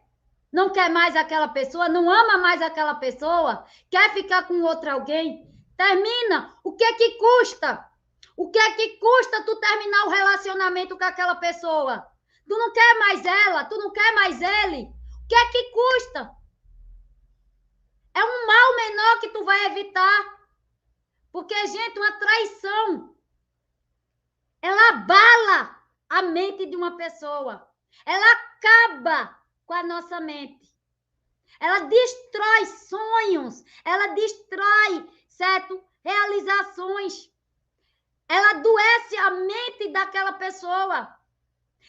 não quer mais aquela pessoa, não ama mais aquela pessoa, quer ficar com outro alguém, termina. O que é que custa? O que é que custa tu terminar o relacionamento com aquela pessoa? Tu não quer mais ela, tu não quer mais ele. O que é que custa? É um mal menor que tu vai evitar. Porque, gente, uma traição, ela abala a mente de uma pessoa. Ela acaba com a nossa mente. Ela destrói sonhos. Ela destrói, certo? Realizações. Ela adoece a mente daquela pessoa.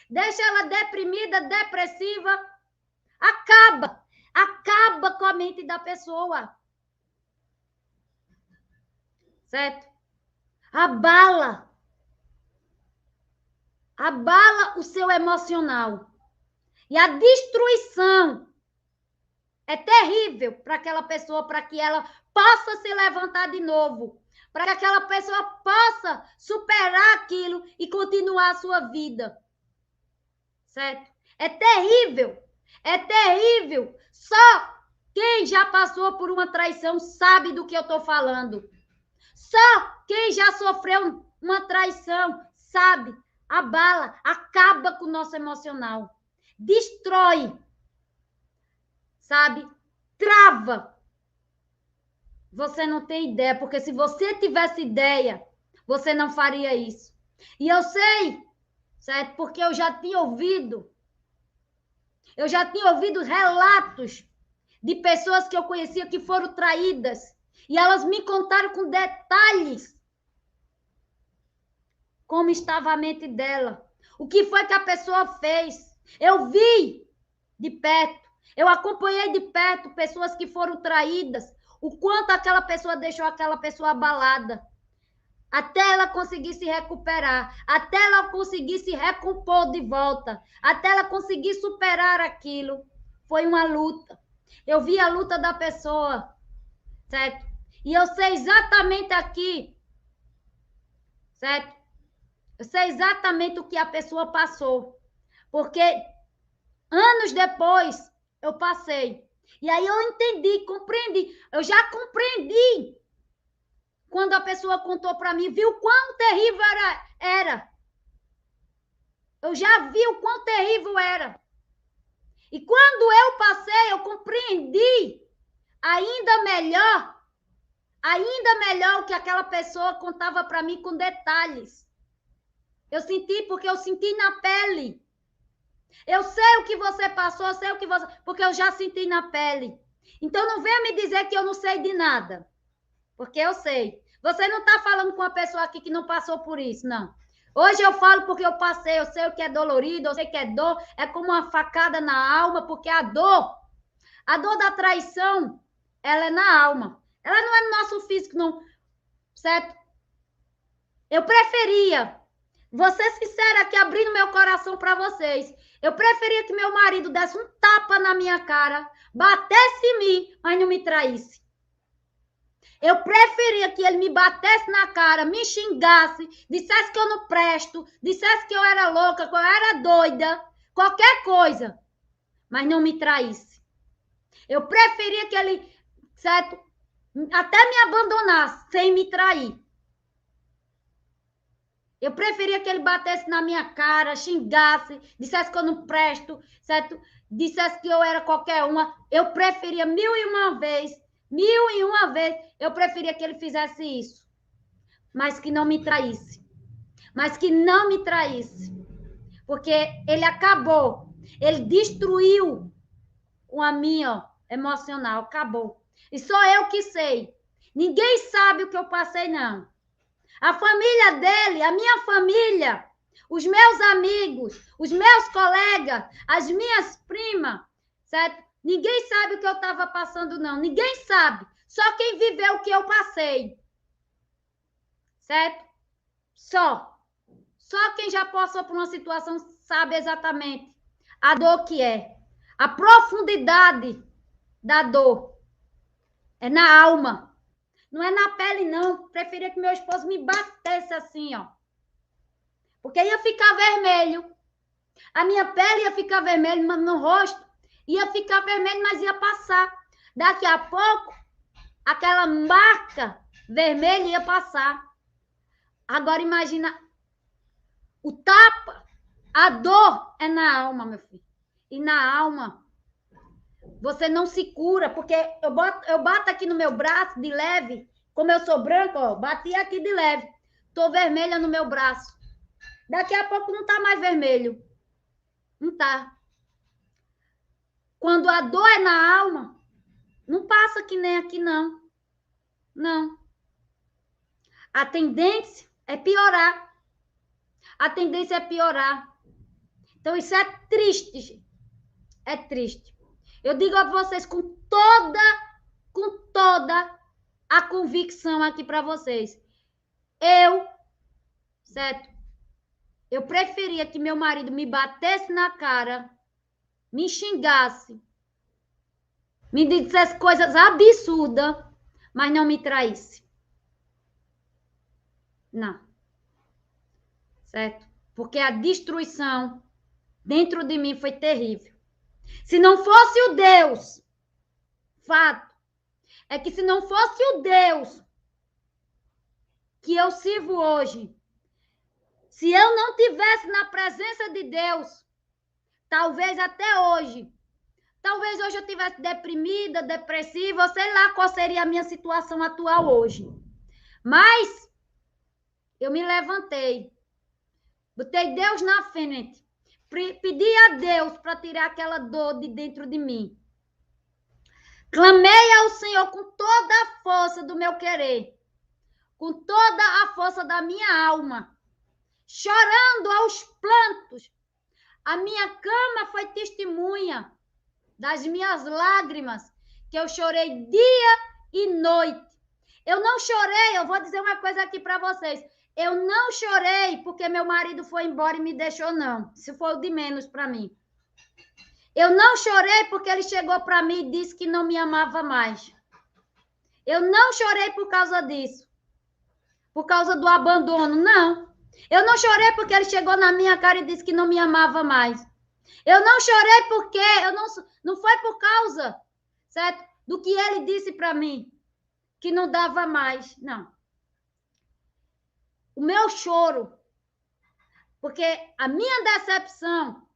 Deixa ela deprimida, depressiva. Acaba com a mente da pessoa. Certo? Abala o seu emocional. E a destruição é terrível para aquela pessoa, para que ela possa se levantar de novo, para que aquela pessoa possa superar aquilo e continuar a sua vida. Certo? É terrível. É terrível. Só quem já passou por uma traição sabe do que eu estou falando. Só quem já sofreu uma traição, sabe, abala, acaba com o nosso emocional, destrói, sabe, trava. Você não tem ideia, porque se você tivesse ideia, você não faria isso. E eu sei, certo? Porque eu já tinha ouvido relatos de pessoas que eu conhecia que foram traídas. E elas me contaram com detalhes como estava a mente dela. O que foi que a pessoa fez. Eu vi de perto. Eu acompanhei de perto pessoas que foram traídas. O quanto aquela pessoa deixou aquela pessoa abalada. Até ela conseguir se recuperar. Até ela conseguir se recompor de volta. Até ela conseguir superar aquilo. Foi uma luta. Eu vi a luta da pessoa. Certo? E eu sei exatamente aqui. Certo? Eu sei exatamente o que a pessoa passou. Porque anos depois eu passei. E aí eu entendi, compreendi. Eu já compreendi quando a pessoa contou para mim, viu quão terrível era. Eu já vi o quão terrível era. E quando eu passei, eu compreendi ainda melhor o que aquela pessoa contava para mim com detalhes. Eu senti porque eu senti na pele. Eu sei o que você passou, eu sei o que você... Porque eu já senti na pele. Então não venha me dizer que eu não sei de nada. Porque eu sei. Você não está falando com uma pessoa aqui que não passou por isso, não. Hoje eu falo porque eu passei, eu sei o que é dolorido, eu sei que é dor, é como uma facada na alma, porque a dor da traição, ela é na alma. Ela não é no nosso físico, não. Certo? Eu preferia, vou ser sincera aqui, abrindo meu coração para vocês, eu preferia que meu marido desse um tapa na minha cara, batesse em mim, mas não me traísse. Eu preferia que ele me batesse na cara, me xingasse, dissesse que eu não presto, dissesse que eu era louca, que eu era doida, qualquer coisa, mas não me traísse. Eu preferia que ele, certo, até me abandonasse sem me trair. Eu preferia que ele batesse na minha cara, xingasse, dissesse que eu não presto, certo? Dissesse que eu era qualquer uma. Eu preferia 1001 vezes, eu preferia que ele fizesse isso. Mas que não me traísse. Porque ele acabou. Ele destruiu a minha emocional. Acabou. E só eu que sei. Ninguém sabe o que eu passei, não. A família dele, a minha família, os meus amigos, os meus colegas, as minhas primas, certo? Ninguém sabe o que eu estava passando, não. Ninguém sabe. Só quem viveu o que eu passei. Certo? Só quem já passou por uma situação sabe exatamente a dor que é. A profundidade da dor é na alma. Não é na pele, não. Preferia que meu esposo me batesse assim, ó. Porque ia ficar vermelho. A minha pele ia ficar vermelha no rosto. Ia ficar vermelho, mas ia passar. Daqui a pouco, aquela marca vermelha ia passar. Agora imagina o tapa. A dor é na alma, meu filho. E na alma, você não se cura, porque eu bato aqui no meu braço de leve, como eu sou branca, ó, bati aqui de leve. Tô vermelha no meu braço. Daqui a pouco não tá mais vermelho. Não tá. Quando a dor é na alma, não passa que nem aqui, não. Não. A tendência é piorar. Então, isso é triste, gente. É triste. Eu digo a vocês com toda a convicção aqui para vocês. Certo? Eu preferia que meu marido me batesse na cara, me xingasse, me dissesse coisas absurdas, mas não me traísse. Não. Certo? Porque a destruição dentro de mim foi terrível. Se não fosse o Deus, fato, é que se não fosse o Deus que eu sirvo hoje, Se eu não tivesse na presença de Deus, talvez até hoje, talvez hoje eu estivesse deprimida, depressiva, ou sei lá qual seria a minha situação atual hoje. Mas eu me levantei, botei Deus na frente, pedi a Deus para tirar aquela dor de dentro de mim. Clamei ao Senhor com toda a força do meu querer, com toda a força da minha alma, chorando aos prantos. A minha cama foi testemunha das minhas lágrimas, que eu chorei dia e noite. Eu não chorei, eu vou dizer uma coisa aqui para vocês. Eu não chorei porque meu marido foi embora e me deixou, não. Isso foi o de menos para mim. Eu não chorei porque ele chegou para mim e disse que não me amava mais. Eu não chorei por causa disso. Por causa do abandono, não. Eu não chorei porque ele chegou na minha cara e disse que não me amava mais. Eu não chorei porque não foi por causa, certo? Do que ele disse para mim, que não dava mais, não. O meu choro, porque a minha decepção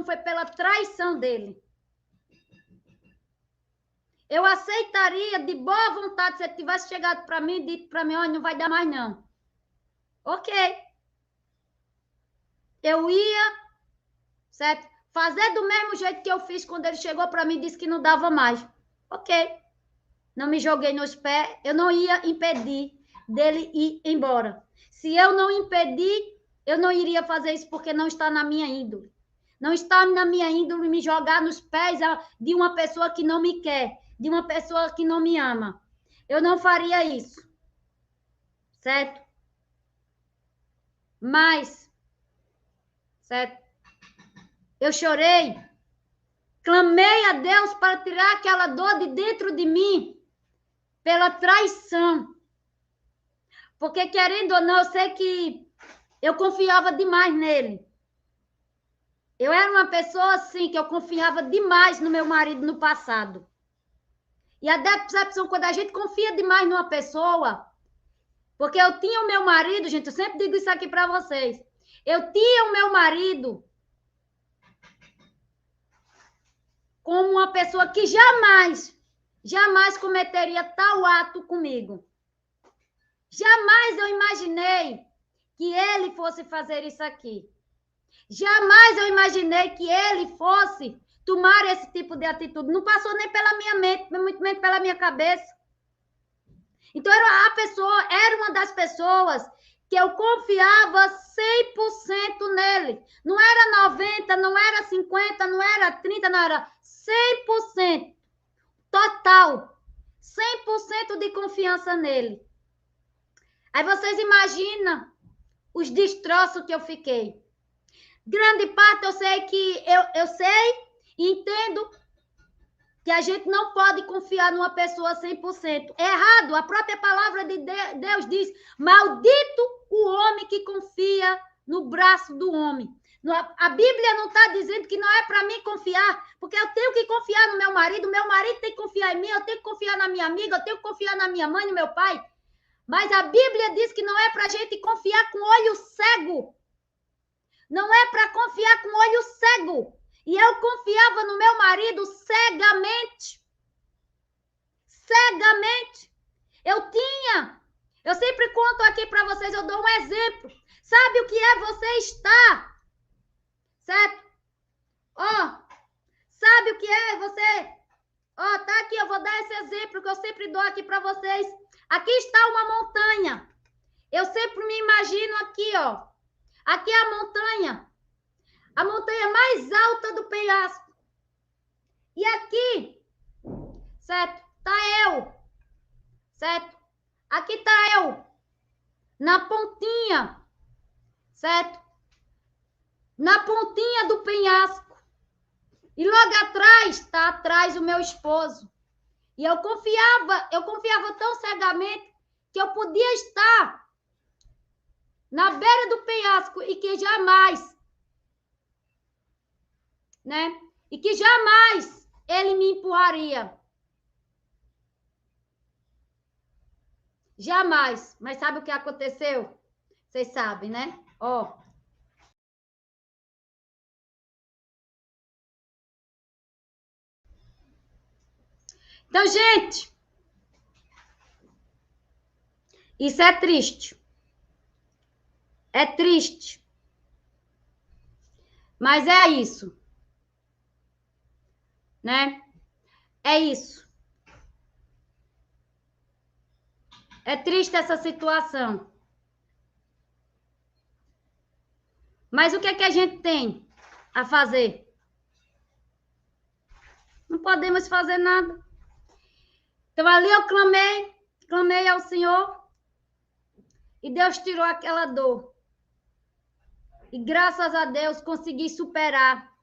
foi pela traição dele. Eu aceitaria de boa vontade se ele tivesse chegado para mim e dito para mim, olha, não vai dar mais não. Ok. Eu ia, certo? Fazer do mesmo jeito que eu fiz quando ele chegou para mim e disse que não dava mais. Ok. Não me joguei nos pés, eu não ia impedir dele ir embora. Se eu não impedir, eu não iria fazer isso porque não está na minha índole. Não está na minha índole me jogar nos pés de uma pessoa que não me quer, de uma pessoa que não me ama. Eu não faria isso. Certo? Mas, certo? Eu chorei, clamei a Deus para tirar aquela dor de dentro de mim pela traição. Porque, querendo ou não, eu sei que eu confiava demais nele. Eu era uma pessoa, assim, que eu confiava demais no meu marido no passado. E a decepção, quando a gente confia demais numa pessoa, porque eu tinha o meu marido, gente, eu sempre digo isso aqui para vocês. Eu tinha o meu marido como uma pessoa que jamais cometeria tal ato comigo. Jamais eu imaginei que ele fosse fazer isso aqui. Jamais eu imaginei que ele fosse tomar esse tipo de atitude. Não passou nem pela minha mente, muito menos pela minha cabeça. Então, era uma das pessoas que eu confiava 100% nele. Não era 90%, não era 50%, não era 30%, não era 100%. Total. 100% de confiança nele. Aí vocês imaginam os destroços que eu fiquei. Grande parte eu sei que eu sei e entendo que a gente não pode confiar numa pessoa 100%. É errado. A própria palavra de Deus diz: maldito o homem que confia no braço do homem. A Bíblia não está dizendo que não é para mim confiar, porque eu tenho que confiar no meu marido tem que confiar em mim, eu tenho que confiar na minha amiga, eu tenho que confiar na minha mãe, no meu pai. Mas a Bíblia diz que não é para a gente confiar com olho cego. Não é para confiar com olho cego. E eu confiava no meu marido cegamente. Cegamente. Eu sempre conto aqui para vocês, eu dou um exemplo. Sabe o que é você estar? Certo? Sabe o que é você? Tá aqui, eu vou dar esse exemplo que eu sempre dou aqui para vocês. Aqui está uma montanha. Eu sempre me imagino aqui, ó. Aqui é a montanha mais alta do penhasco. E aqui, certo? Tá eu, certo? Aqui tá eu, na pontinha, certo? Na pontinha do penhasco. E logo atrás o meu esposo. E eu confiava tão cegamente que eu podia estar na beira do penhasco e que jamais, né? E que jamais ele me empurraria. Jamais. Mas sabe o que aconteceu? Vocês sabem, né? Ó. Então, gente, isso é triste. É triste. Mas é isso. Né? É isso. É triste essa situação. Mas o que é que a gente tem a fazer? Não podemos fazer nada. Então, ali eu clamei ao Senhor, e Deus tirou aquela dor. E graças a Deus consegui superar.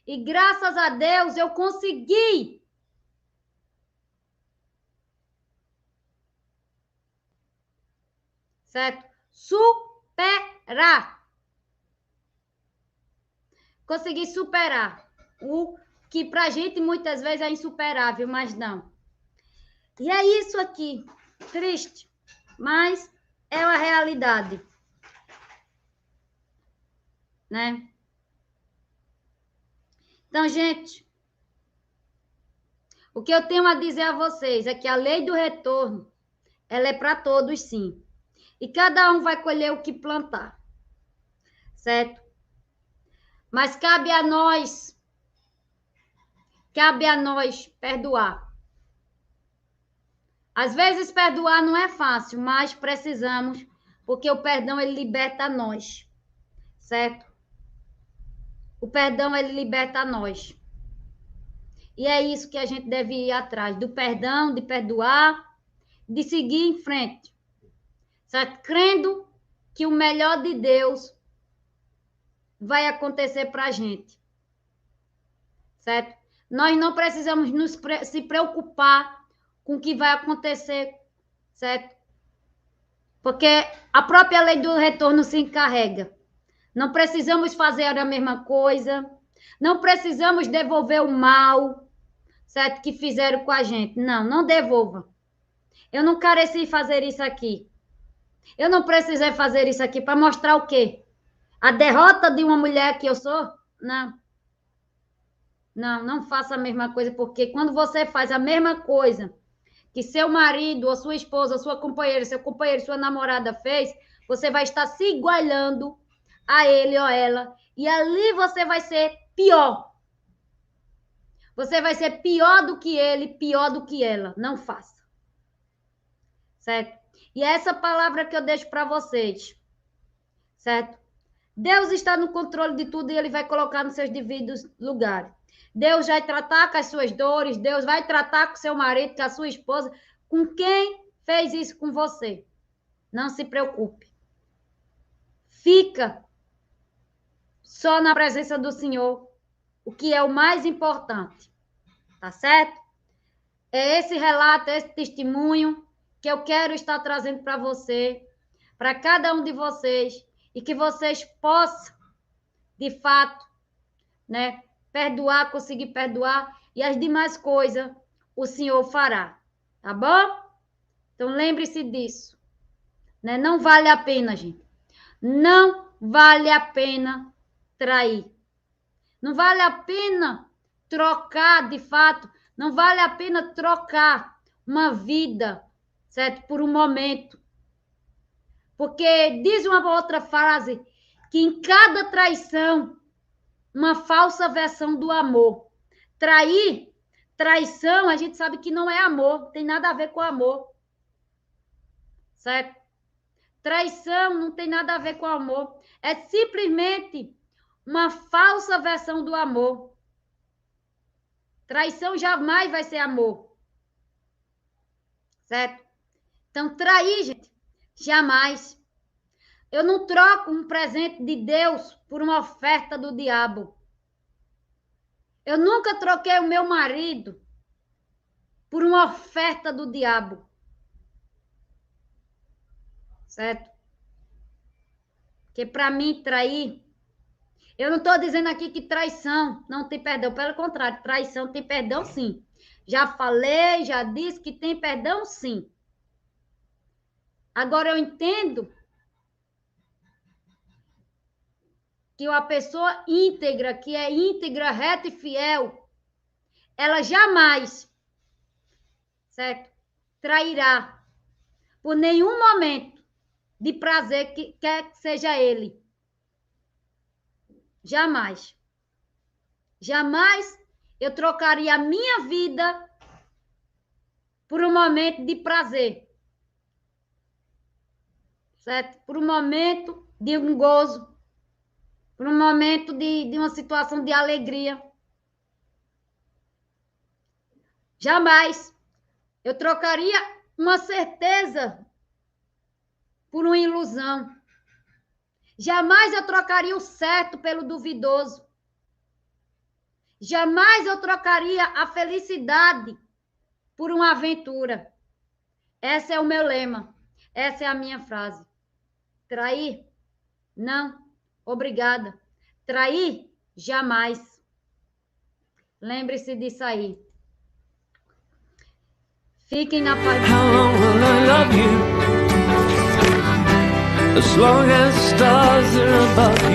E graças a Deus eu consegui. Certo? Superar. Consegui superar. O que pra gente muitas vezes é insuperável, mas não. E é isso aqui. Triste, mas é uma realidade. Né? Então, gente, o que eu tenho a dizer a vocês é que a lei do retorno, ela é para todos, sim. E cada um vai colher o que plantar. Certo? Mas cabe a nós perdoar. Às vezes perdoar não é fácil, mas precisamos, porque o perdão ele liberta a nós. Certo? O perdão ele liberta a nós. E é isso que a gente deve ir atrás, do perdão, de perdoar, de seguir em frente. Certo? Crendo que o melhor de Deus vai acontecer para a gente. Certo? Nós não precisamos se preocupar com o que vai acontecer, certo? Porque a própria lei do retorno se encarrega. Não precisamos fazer a mesma coisa, não precisamos devolver o mal, certo? Que fizeram com a gente. Não, não devolva. Eu não careci fazer isso aqui. Eu não precisei fazer isso aqui para mostrar o quê? A derrota de uma mulher que eu sou? Não. Não faça a mesma coisa, porque quando você faz a mesma coisa que seu marido, ou sua esposa, ou sua companheira, seu companheiro, sua namorada fez, você vai estar se igualando a ele ou ela, e ali você vai ser pior. Você vai ser pior do que ele, pior do que ela. Não faça. Certo? E é essa palavra que eu deixo para vocês. Certo? Deus está no controle de tudo e ele vai colocar nos seus devidos lugares. Deus vai tratar com as suas dores, Deus vai tratar com seu marido, com a sua esposa, com quem fez isso com você. Não se preocupe. Fica só na presença do Senhor, o que é o mais importante. Tá certo? É esse relato, esse testemunho que eu quero estar trazendo para você, para cada um de vocês, e que vocês possam, de fato, né, perdoar, conseguir perdoar, e as demais coisas o Senhor fará, tá bom? Então, lembre-se disso. Né? Não vale a pena, gente. Não vale a pena trair. Não vale a pena trocar, de fato, não vale a pena trocar uma vida, certo? Por um momento. Porque diz uma outra frase, que em cada traição, uma falsa versão do amor. Trair, traição, a gente sabe que não é amor, tem nada a ver com amor. Certo? Traição não tem nada a ver com amor. É simplesmente uma falsa versão do amor. Traição jamais vai ser amor. Certo? Então, trair, gente, jamais. Eu não troco um presente de Deus por uma oferta do diabo. Eu nunca troquei o meu marido por uma oferta do diabo. Certo? Porque para mim, trair... Eu não estou dizendo aqui que traição não tem perdão. Pelo contrário, traição tem perdão, sim. Já falei, já disse que tem perdão, sim. Agora eu entendo que uma pessoa íntegra, que é íntegra, reta e fiel, ela jamais, certo, trairá por nenhum momento de prazer que quer que seja ele. Jamais. Jamais eu trocaria a minha vida por um momento de prazer. Certo? Por um momento de um gozo. Por um momento de uma situação de alegria. Jamais eu trocaria uma certeza por uma ilusão. Jamais eu trocaria o certo pelo duvidoso. Jamais eu trocaria a felicidade por uma aventura. Esse é o meu lema. Essa é a minha frase. Trair? Não. Obrigada. Trair? Jamais. Lembre-se disso aí. Fiquem na paz. How long will I love you? As long as stars are above.